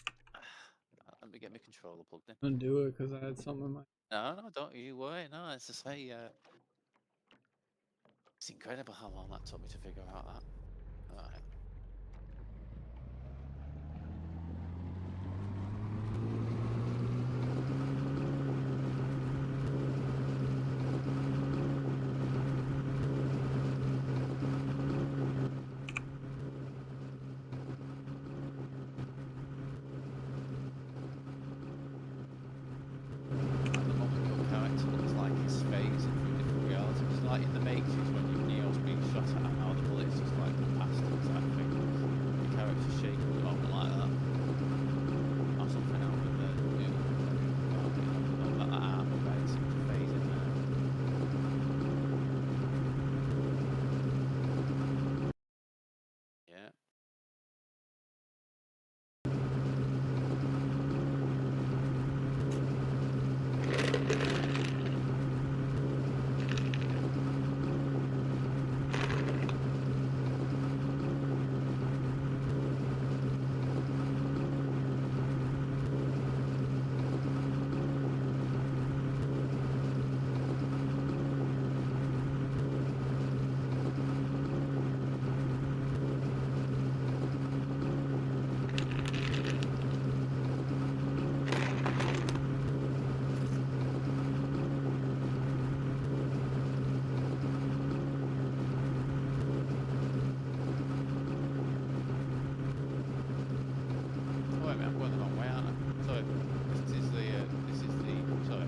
Let me get my controller plugged in. I didn't do it because I had something in my. No, don't you worry. No, it's to say, it's incredible how long that took me to figure out that. Alright. At the moment, your character looks like he's phasing through different realities. It's like in the Matrix when Neo's being shot at and how the bullets just like go past him, type thing. Your character's shaking at the moment like that. Or something out of the new, that arm where it seems to phase in there. Yeah. I'm going the wrong way, aren't I? Sorry. This is the, sorry.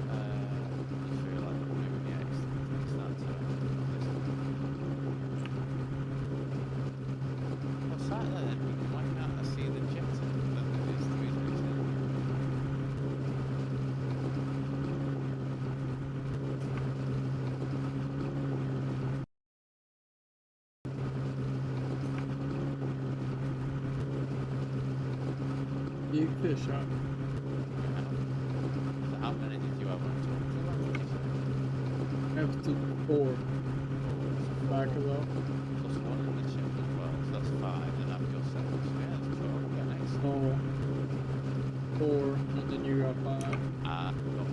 I just realised I'm moving the X. It's that, what's that then? Why can't I see the jet? That is 337. Big fish shot. So how many did you have on total? What did you say? I have to 4. Back of that. Plus 1 in the ship as well, so that's 5. Then I've got 7. So yeah, that's 12. Okay, nice. No. 4, and then you got 5. Ah, oh.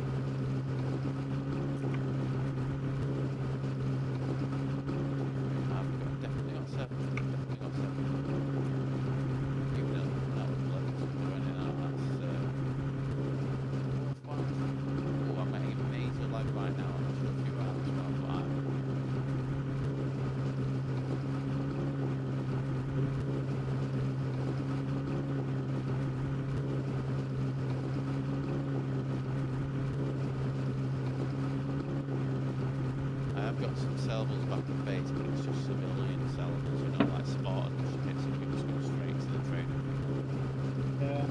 I've got definitely got 7. Definitely got 7. Even though when I was 11, so we're running out, that's worthwhile. Oh, I'm getting a major lag right now. I'm not sure if you are as well, but I'm. I've got some salvos back at base, but it's just civilian salvos, you know, like sport and shit, so we can just go straight to the train if we want. Yeah.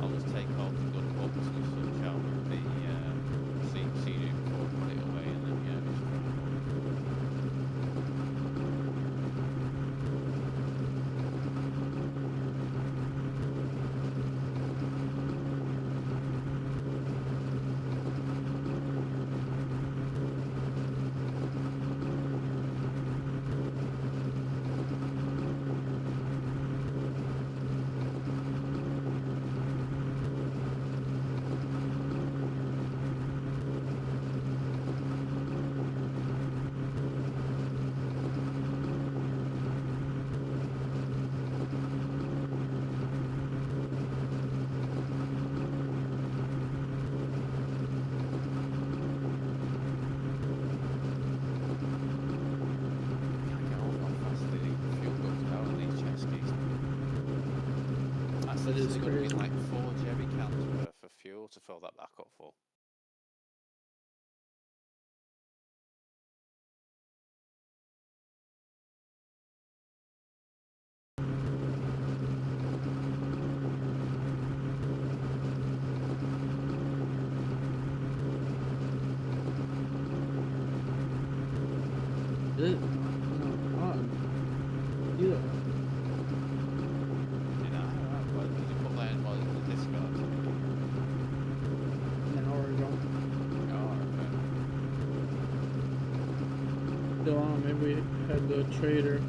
I'll just take all the good books and such out of the CD before I put it away, and then yeah, just try and That is It's going to be crazy. like 4 jerry cans worth of fuel to fill that back up full. Did it? No, God. Yeah. Did I? Well, did you put that in while the discard? An hour ago. Oh, okay. Still on, maybe and we had the trader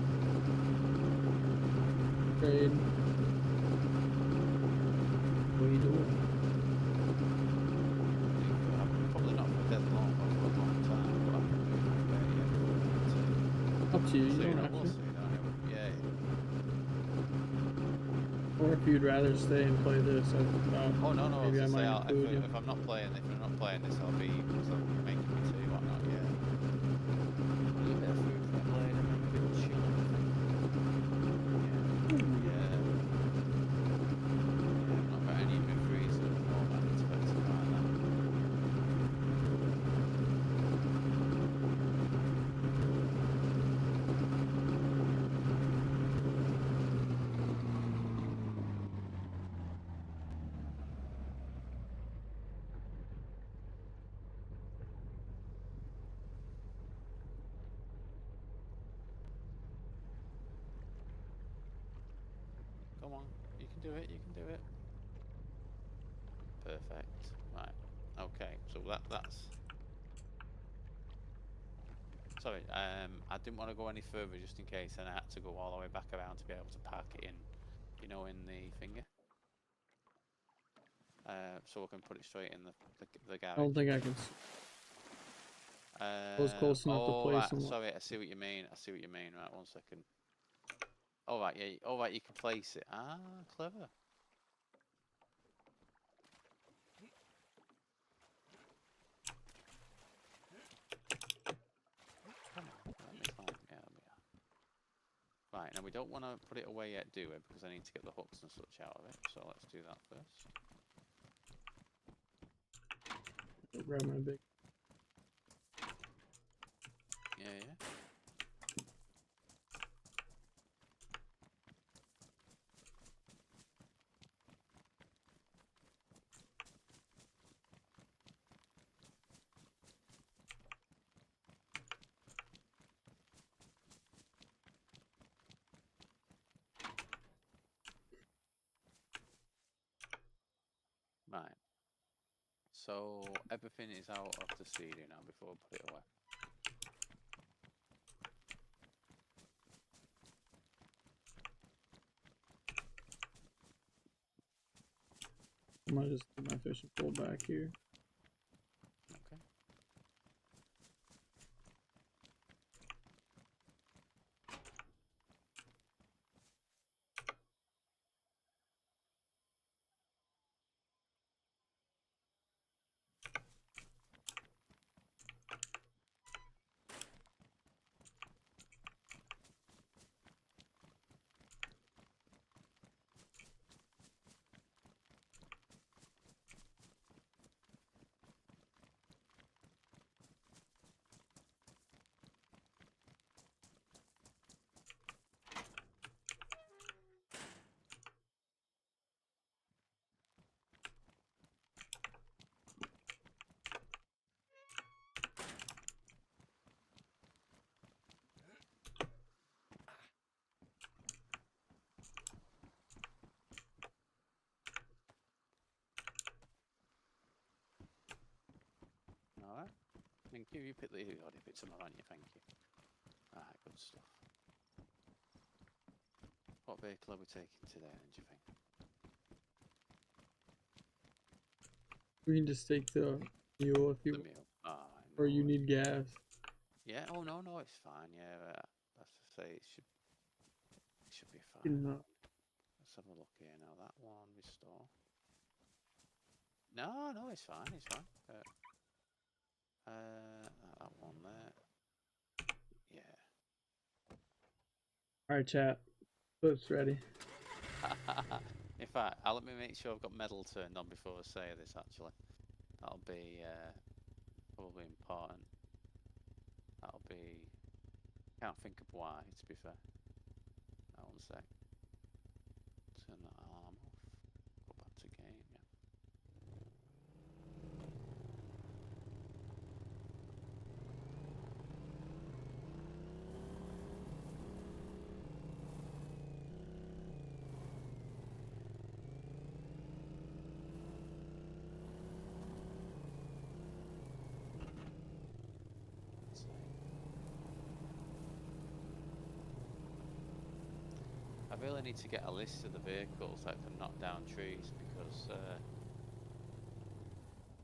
trade. What are you doing? Probably not for dead long, but for a long time. But I can do it for a bit, yeah. Up to you. You So, don't have we'll to. see, don't we? Yeah. Or if you'd rather stay and play this, I thought Oh no, no. maybe I As I say, might include you. if I'm not playing this, I'll be making me tea, whatnot. Yeah. A little bit of food for the blade and maybe a bit of chilling, I think. Yeah. I've not got any in my freezer. Oh, I need to rectify that. Come on, you can do it. You can do it. Perfect. Right. Okay. So that's. Sorry. I didn't want to go any further just in case, and I had to go all the way back around to be able to park it in, in the finger. So we can put it straight in the garage. I don't think I can. I was close enough to place right, them. sorry, I see what you mean. Right, 1 second. All right, yeah. All right, you can place it. Ah, clever. Come on, let me climb. Yeah, there we are. Right, now we don't want to put it away yet, do we? Because I need to get the hooks and such out of it. So let's do that first. Grab my big. Yeah. Right. So everything is out of the CD now before we put it away. I might just do my fishing pole back here. Okay. Alright. Thank you. You already picked some up, haven't you? Thank you. Alright, good stuff. What vehicle are we taking today then, do you think? We can just take the mule if you. The mule. Alright. Or you need gas. Yeah. Oh no, it's fine. Yeah. That's to say, it should be fine. Let's have a look here now. That one restore. No, it's fine. It's fine. That one there. Yeah. Alright, chat. Clip's ready. In fact, let me make sure I've got metal turned on before I say this. Actually, that'll be probably important. That'll be. Can't think of why. To be fair. That 1 sec. Turn that alarm off. Go back to game. Yeah. I really need to get a list of the vehicles that can knock down trees because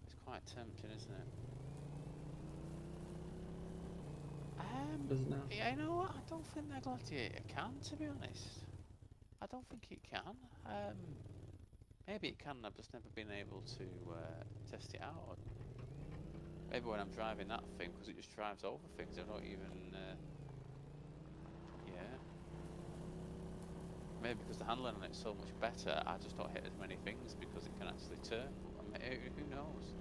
it's quite tempting, isn't it? Does not. Yeah, you know what? I don't think the Gladiator can, to be honest. I don't think it can. Maybe it can. I've just never been able to test it out. Maybe when I'm driving that thing, because it just drives over things. I don't even. Yeah. Maybe because the handling on it's so much better, I just don't hit as many things because it can actually turn. I mean, who knows?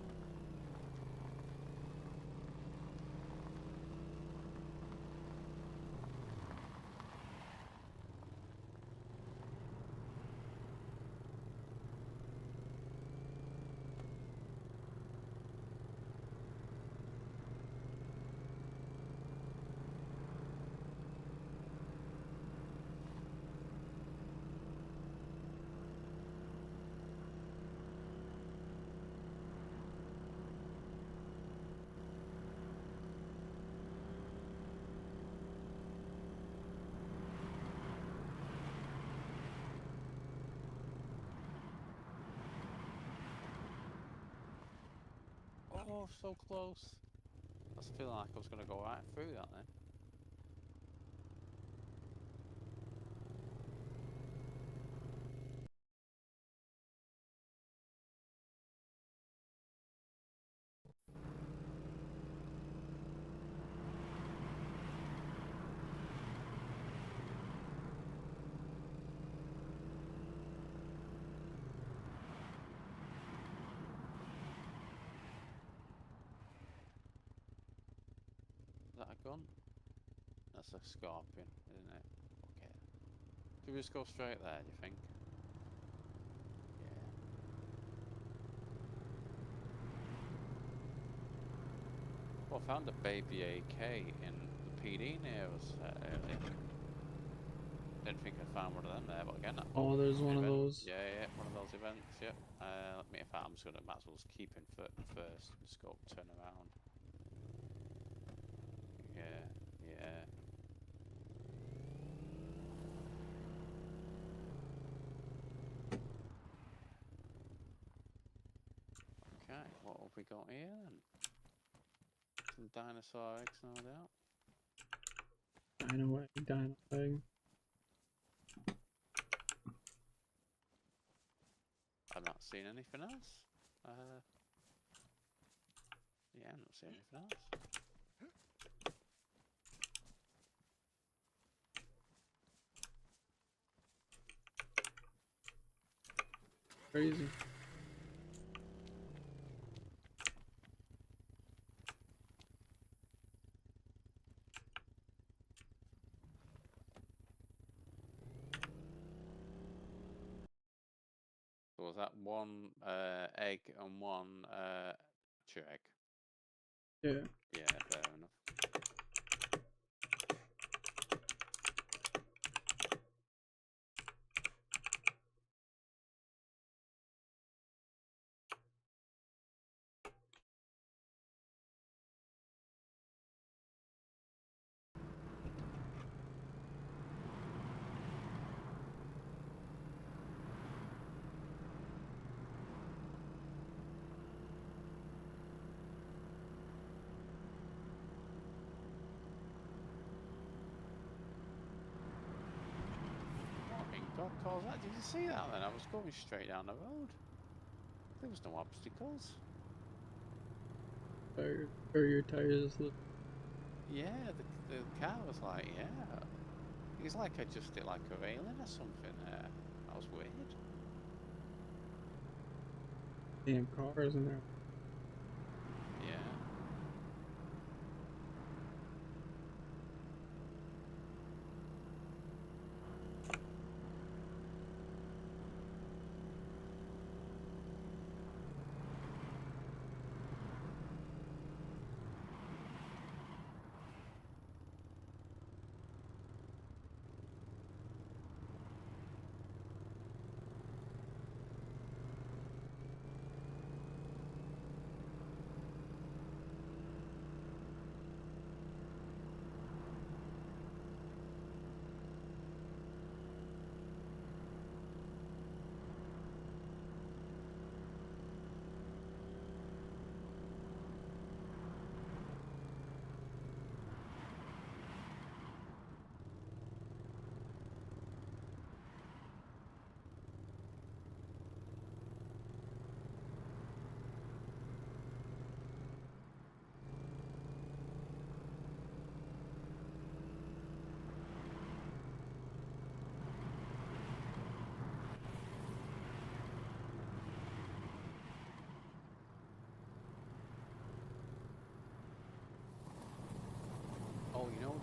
Oh, so close. I was feeling like I was going to go right through that then. Is that a gun? That's a scorpion, isn't it? Okay. Should we just go straight there, do you think? Yeah. Well, I found a baby AK in the PD near us earlier. Didn't think I'd find one of them there, but again, Oh, there's one of those. Yeah, one of those events. Yep. Let me. If I'm just gonna, might as well just keep in foot first. Just go turn around. Yeah, yeah. Okay, what have we got here then? Some dinosaur eggs, no doubt. Dino egg. I've not seen anything else. Yeah, I've not seen anything else. Crazy. So was that one egg and one egg? Yeah. Yeah, fair enough. God calls that. Did you see that then? I was going straight down the road. There was no obstacles. Or your tires look. Yeah, the car was like, yeah. It's like I just did like a railing or something there. That was weird. Damn cars in there. Yeah.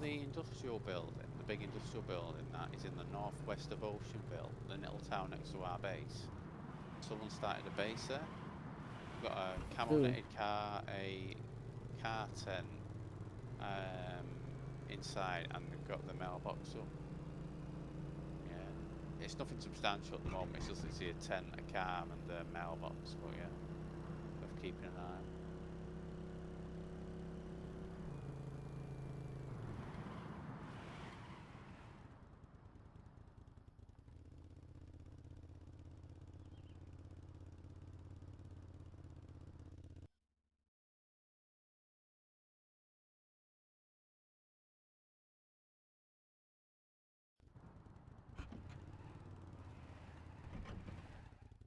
the industrial building, the big industrial building that is in the northwest of Oceanville, the little town next to our base. Someone started a base there. We've got a camel knitted car, a car tent inside, and they've got the mailbox up. Yeah, it's nothing substantial at the moment. It's just a tent, a car, and a mailbox. But yeah, worth keeping an eye on.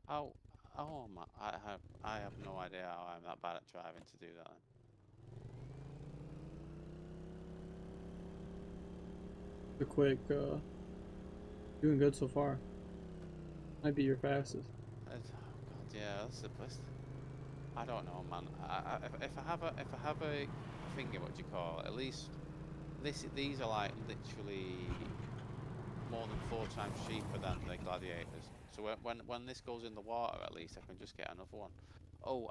How? Oh my! I have no idea how I'm that bad at driving to do that. The quick, doing good so far. Might be your fastest. Oh God, yeah, that's the best. I don't know, man. If I have a finger, what do you call it? At least these are like literally more than 4 times cheaper than the gladiators. So when this goes in the water, at least I can just get another one. Oh,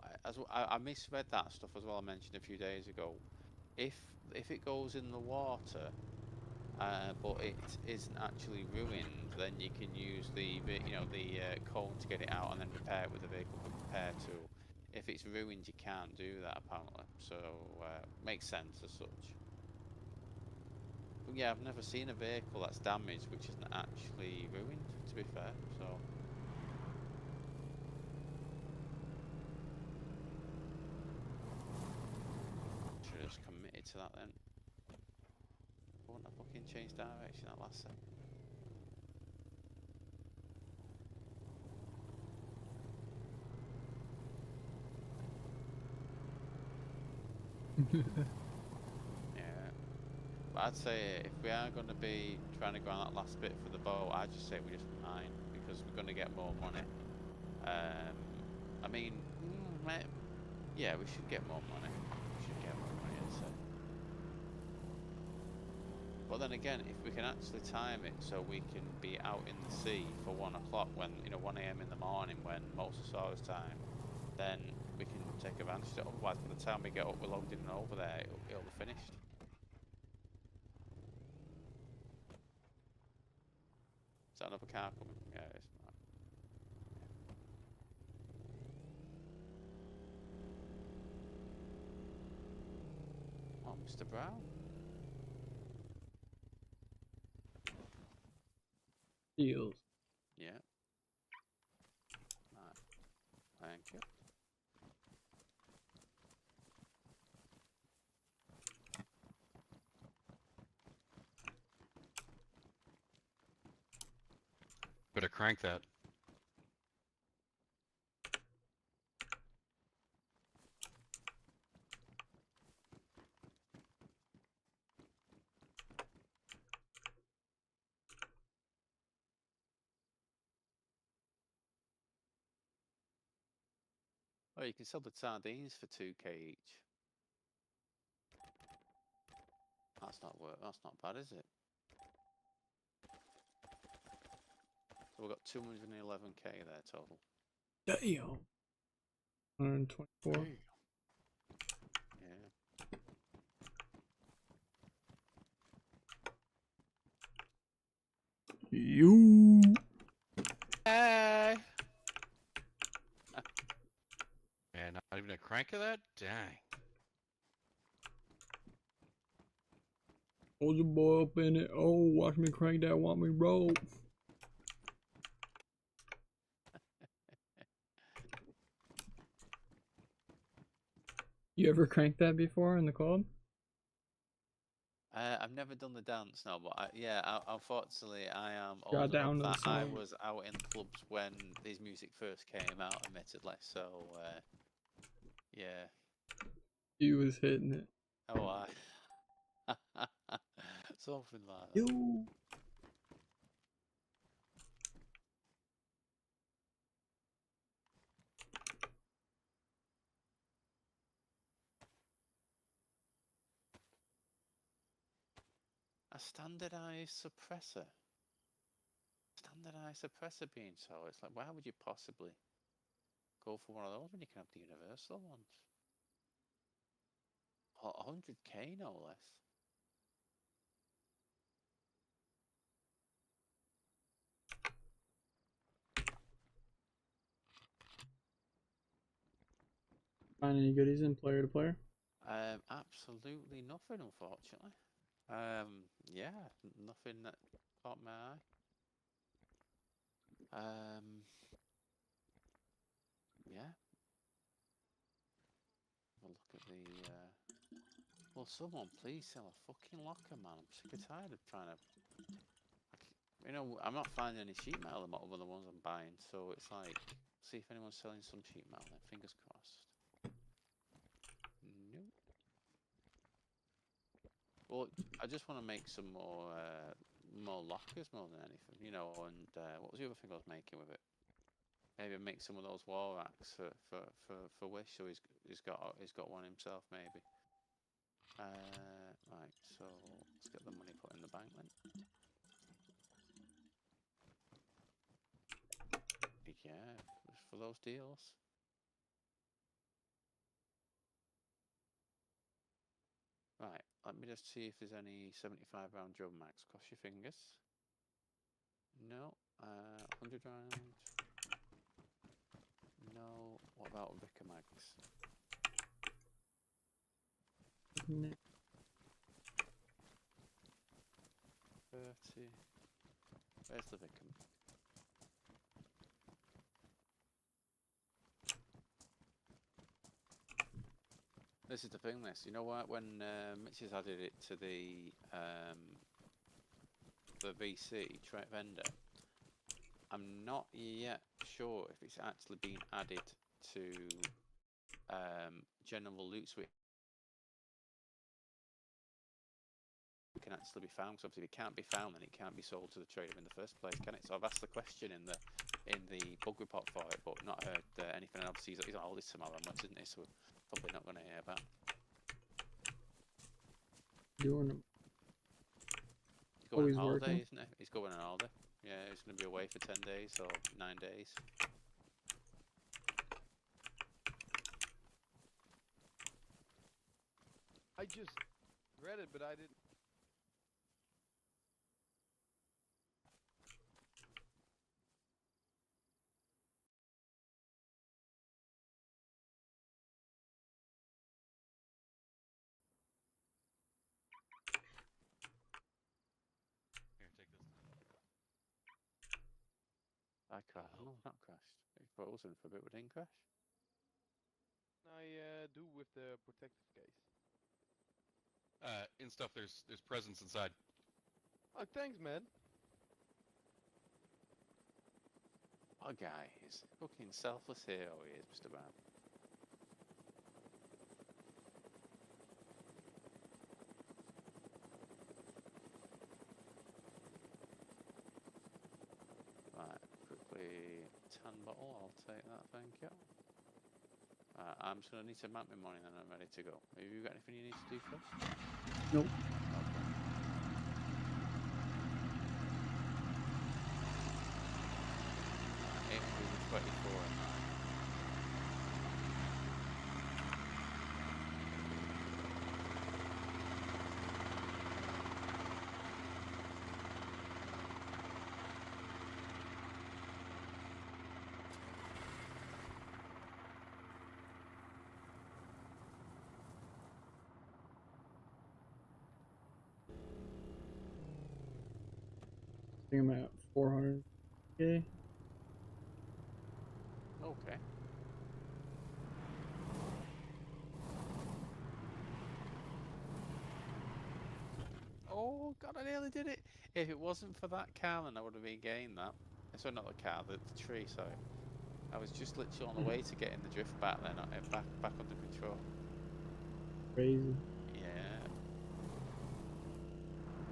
I misread that stuff as well. I mentioned a few days ago. If it goes in the water, but it isn't actually ruined, then you can use the cone to get it out and then repair it with a vehicle repair tool. If it's ruined, you can't do that apparently. So makes sense as such. But yeah, I've never seen a vehicle that's damaged which isn't actually ruined. To be fair, so. Should have just committed to that then. Won't I fucking change direction at last second? Yeah, but I'd say if we are going to be trying to go on that last bit for the boat, I'd just say we just mine because we're going to get more money. I mean, yeah, we should get more money. We should get more money, I'd say. But then again, if we can actually time it so we can be out in the sea for 1 o'clock when, 1 AM in the morning when most of Saurus time, then we can take advantage of it. Otherwise, by the time we get up, we're logged in and over there, it'll be finished. Is that another car coming? Yeah, it is. Oh, Mr. Brown. Deals. Yeah. Right. Thank you. Better crank that. Oh, you can sell the sardines for 2k each. That's not work. That's not bad, is it? So we've got 211k there total. Damn. 124. Damn. Yeah. You. Hey. Man, not even a crank of that? Dang. Hold the boy up in it. Oh, watch me crank that. Want me roll? You ever cranked that before in the club? I've never done the dance, no, but unfortunately, I am Got old down enough to that the I song. was out in clubs when his music first came out, admittedly. So, yeah. He was hitting it. Oh, something like that. You. a standardized suppressor. Standardized suppressor being sold. It's like, why would you possibly go for one of those when you can have the universal ones? 100k no less. Find any goodies in player to player? Absolutely nothing, unfortunately. Yeah, nothing that caught my eye. Yeah. Have a look at the. Well, someone please sell a fucking locker, man. I'm sick and tired of trying to. You know, I'm not finding any sheet metal other than the ones I'm buying, so it's like, see if anyone's selling some sheet metal. Then fingers crossed. Nope. Well, I just want to make some more lockers more than anything, you know. And what was the other thing I was making with it? Maybe make some of those wall racks for Wish. So he's got one himself, maybe. Right. So let's get the money put in the bank then. Yeah, for those deals. Right, let me just see if there's any 75 round drum mags. Cross your fingers. No. 100 round. No. What about Vicar mags? No. 30. Where's the Vicar mag? This is the thing, you know what, when Mitch has added it to the VC vendor, I'm not yet sure if it's actually been added to general loot suite. It can actually be found, because obviously if it can't be found, then it can't be sold to the trader in the first place, can it? So I've asked the question in the bug report for it, but not heard anything. And obviously he's on holidays tomorrow, isn't he? So we're probably not going to hear back. Doing He's going on holiday, working? isn't he? He's going on holiday. Yeah, he's going to be away for 10 days or 9 days. I just read it, but I didn't. Here, take this. I crashed. No, not crashed. It frozen for a bit, but didn't crash. I do with the protective case. In stuff, there's presents inside. Oh, thanks, man. What a guy. He's fucking selfless hero he is, Mr. Brown. Right, quickly, tan bottle, I'll take that, thank you. I'm just going to need to map my money and then I'm ready to go. Have you got anything you need to do first? Nope. Okay. 824 in mine. I think I'm at 400k. Okay. Oh god, I nearly did it. If it wasn't for that car, then I would have regained that. Sorry, not the car, the tree, sorry. I was just literally on the way to getting the drift back then, back under control. Crazy. Yeah.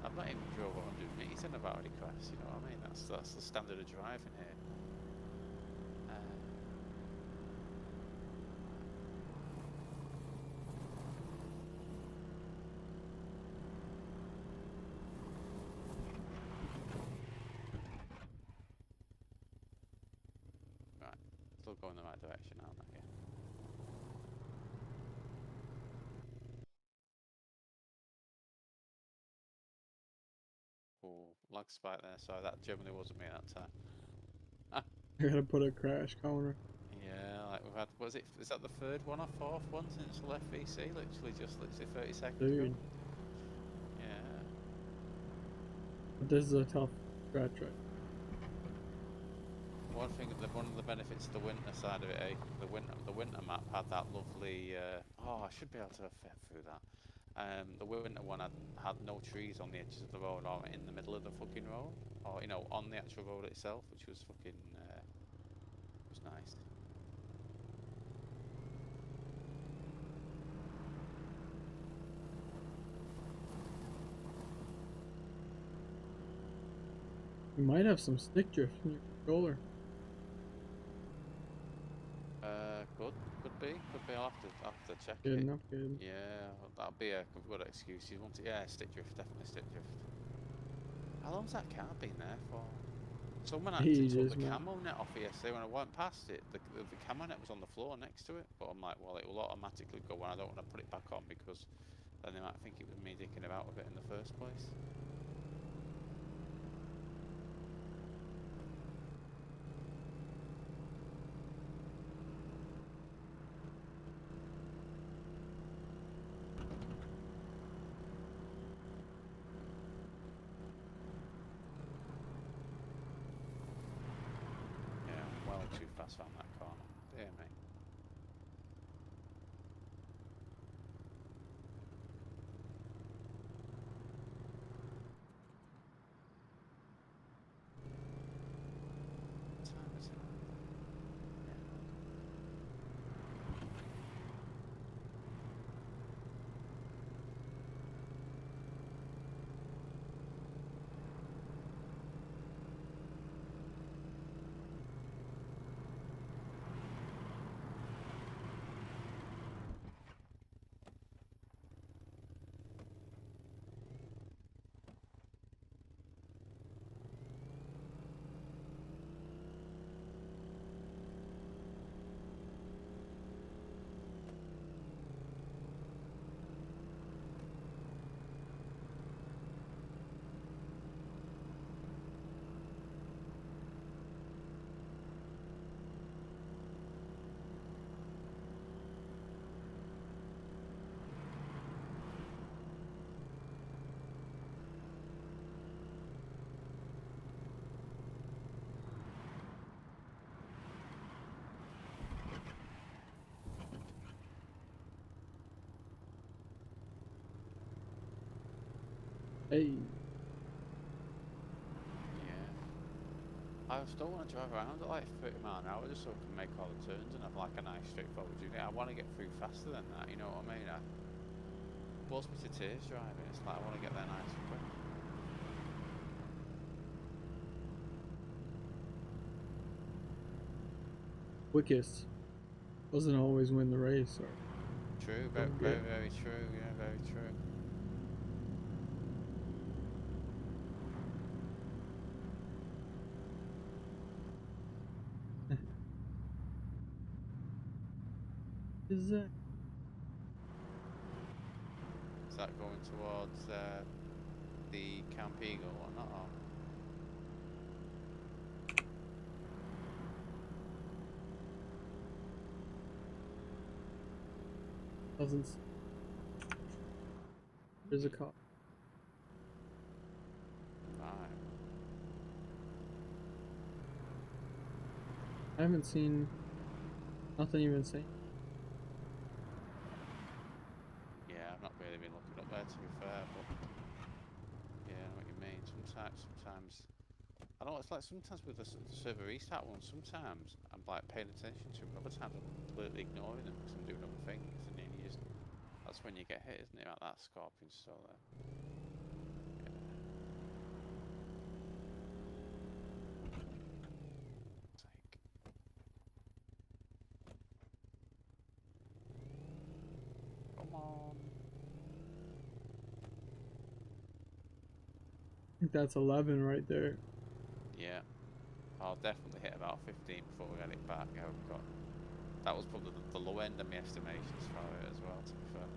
I've not even drove 100 meters and I've already crashed, you know what I mean? That's the standard of driving here. we're going the right direction now, okay. Oh, lag spike there. Sorry, that generally wasn't me that time. I gotta put a crash counter. Yeah, like we've had, was it, is that the third one or fourth one since the left VC? Literally 30 seconds ago. Dude. Yeah. But this is a tough stretch, right? One thing, one of the benefits of the winter side of it, eh? The winter map had that lovely. Oh, I should be able to fit through that. The winter one had no trees on the edges of the road or in the middle of the fucking road, or you know, on the actual road itself, which was fucking was nice. You might have some stick drift in your controller. Could be. I'll have to check Good it. enough, good. Yeah, that'll be a good excuse. You want to, yeah, stick drift, definitely stick drift. How long's that car been there for? Someone actually took Ages, the man. camo net off yesterday when I went past it. The camo net was on the floor next to it, but I'm like, well, it will automatically go when I don't want to put it back on because then they might think it was me dicking about with it in the first place. Too fast on that corner. Dear me. What time is it? Hey. Yeah. I still want to drive around at like 30 miles an hour just so I can make all the turns and have like a nice straightforward journey. I want to get through faster than that, you know what I mean? It bores me to tears driving. It's like I want to get there nice and quick. Quickest doesn't always win the race, or True, very true, yeah, very true. is that? Is that going towards the Camp Eagle or not? Or? Doesn't. There's a car. Right. I haven't seen nothing even saying. Yeah, I've not really been looking up there to be fair, but yeah, I know what you mean. Sometimes I know it's like sometimes with the server restart ones, sometimes I'm like paying attention to them, and other times I'm completely ignoring them because I'm doing other things, and then you just, that's when you get hit, isn't it? Like that scorpion still there. Come on. I think that's 11 right there. Yeah. I'll definitely hit about 15 before we get it back. Yeah, we've got. That was probably the low end of my estimations for it as well, to be fair.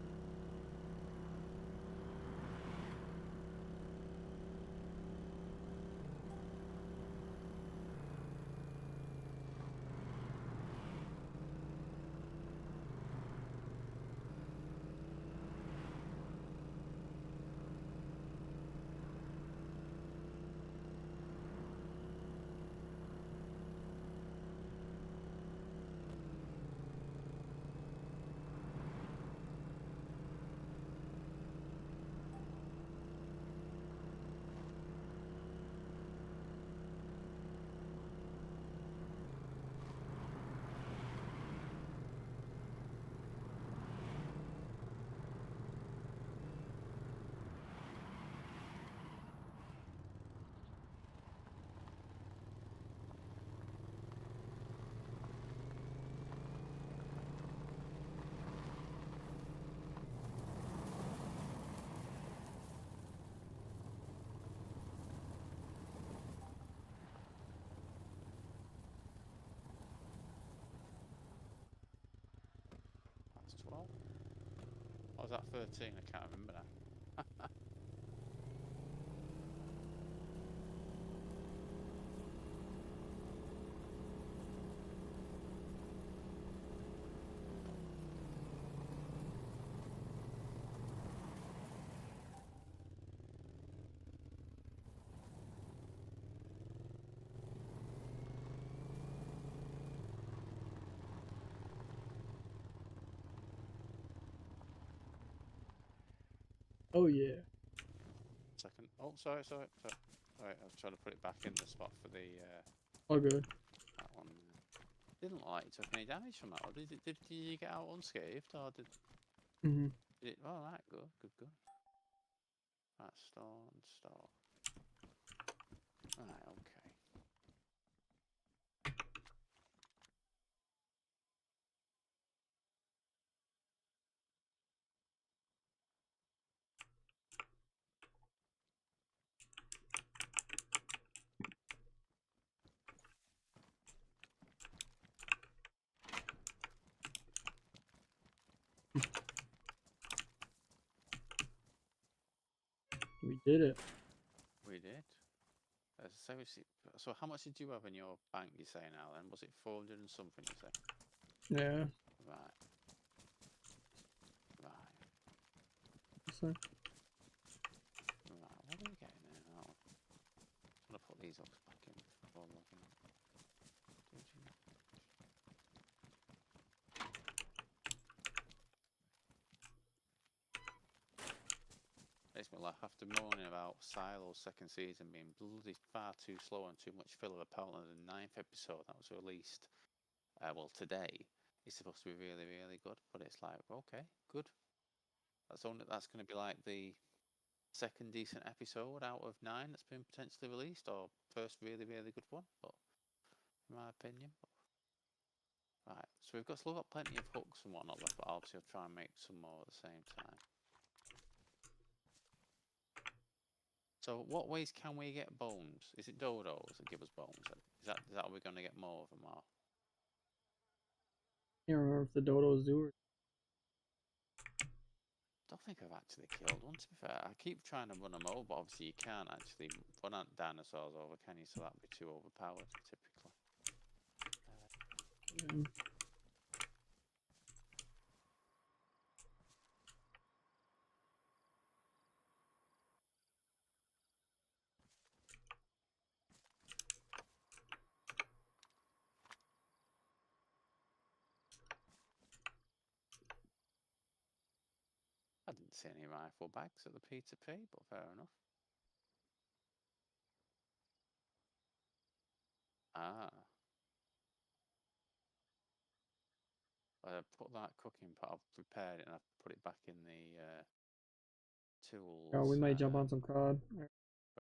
That's 12. Or was that 13? I can't remember now. Oh yeah. Second. Oh, sorry. Right, I was trying to put it back in the spot for the All good. that one. Didn't look like you took any damage from that. Or did you get out unscathed, or did it? Oh, right, good. Right, store. Right, okay. We did it. We did. So how much did you have in your bank, you say now then? Was it 400 and something, you say? Yeah. Right. So, Right, what are we getting there now? I'm gonna put these hooks back in before looking. Makes me laugh after moaning about Silo's second season being bloody far too slow and too much filler. Apparently, the 9th episode that was released, well, today, is supposed to be really, really good. But it's like, okay, good. That's going to be like the second decent episode out of 9 that's been potentially released, or first really, really good one. But in my opinion, right. So we've still got plenty of hooks and whatnot left, but obviously I'll try and make some more at the same time. So what ways can we get bones? Is it dodos that give us bones? Is that how we're going to get more of them? Or can't remember if the dodos do it. I don't think I've actually killed one, to be fair. I keep trying to run them over, but obviously you can't actually run dinosaurs over, can you? So that'd be too overpowered, typically. Yeah. I didn't see any rifle bags at the P2P, but fair enough. Ah. I put that cooking pot, I've prepared it and I've put it back in the tools. Oh, we might jump on some COD.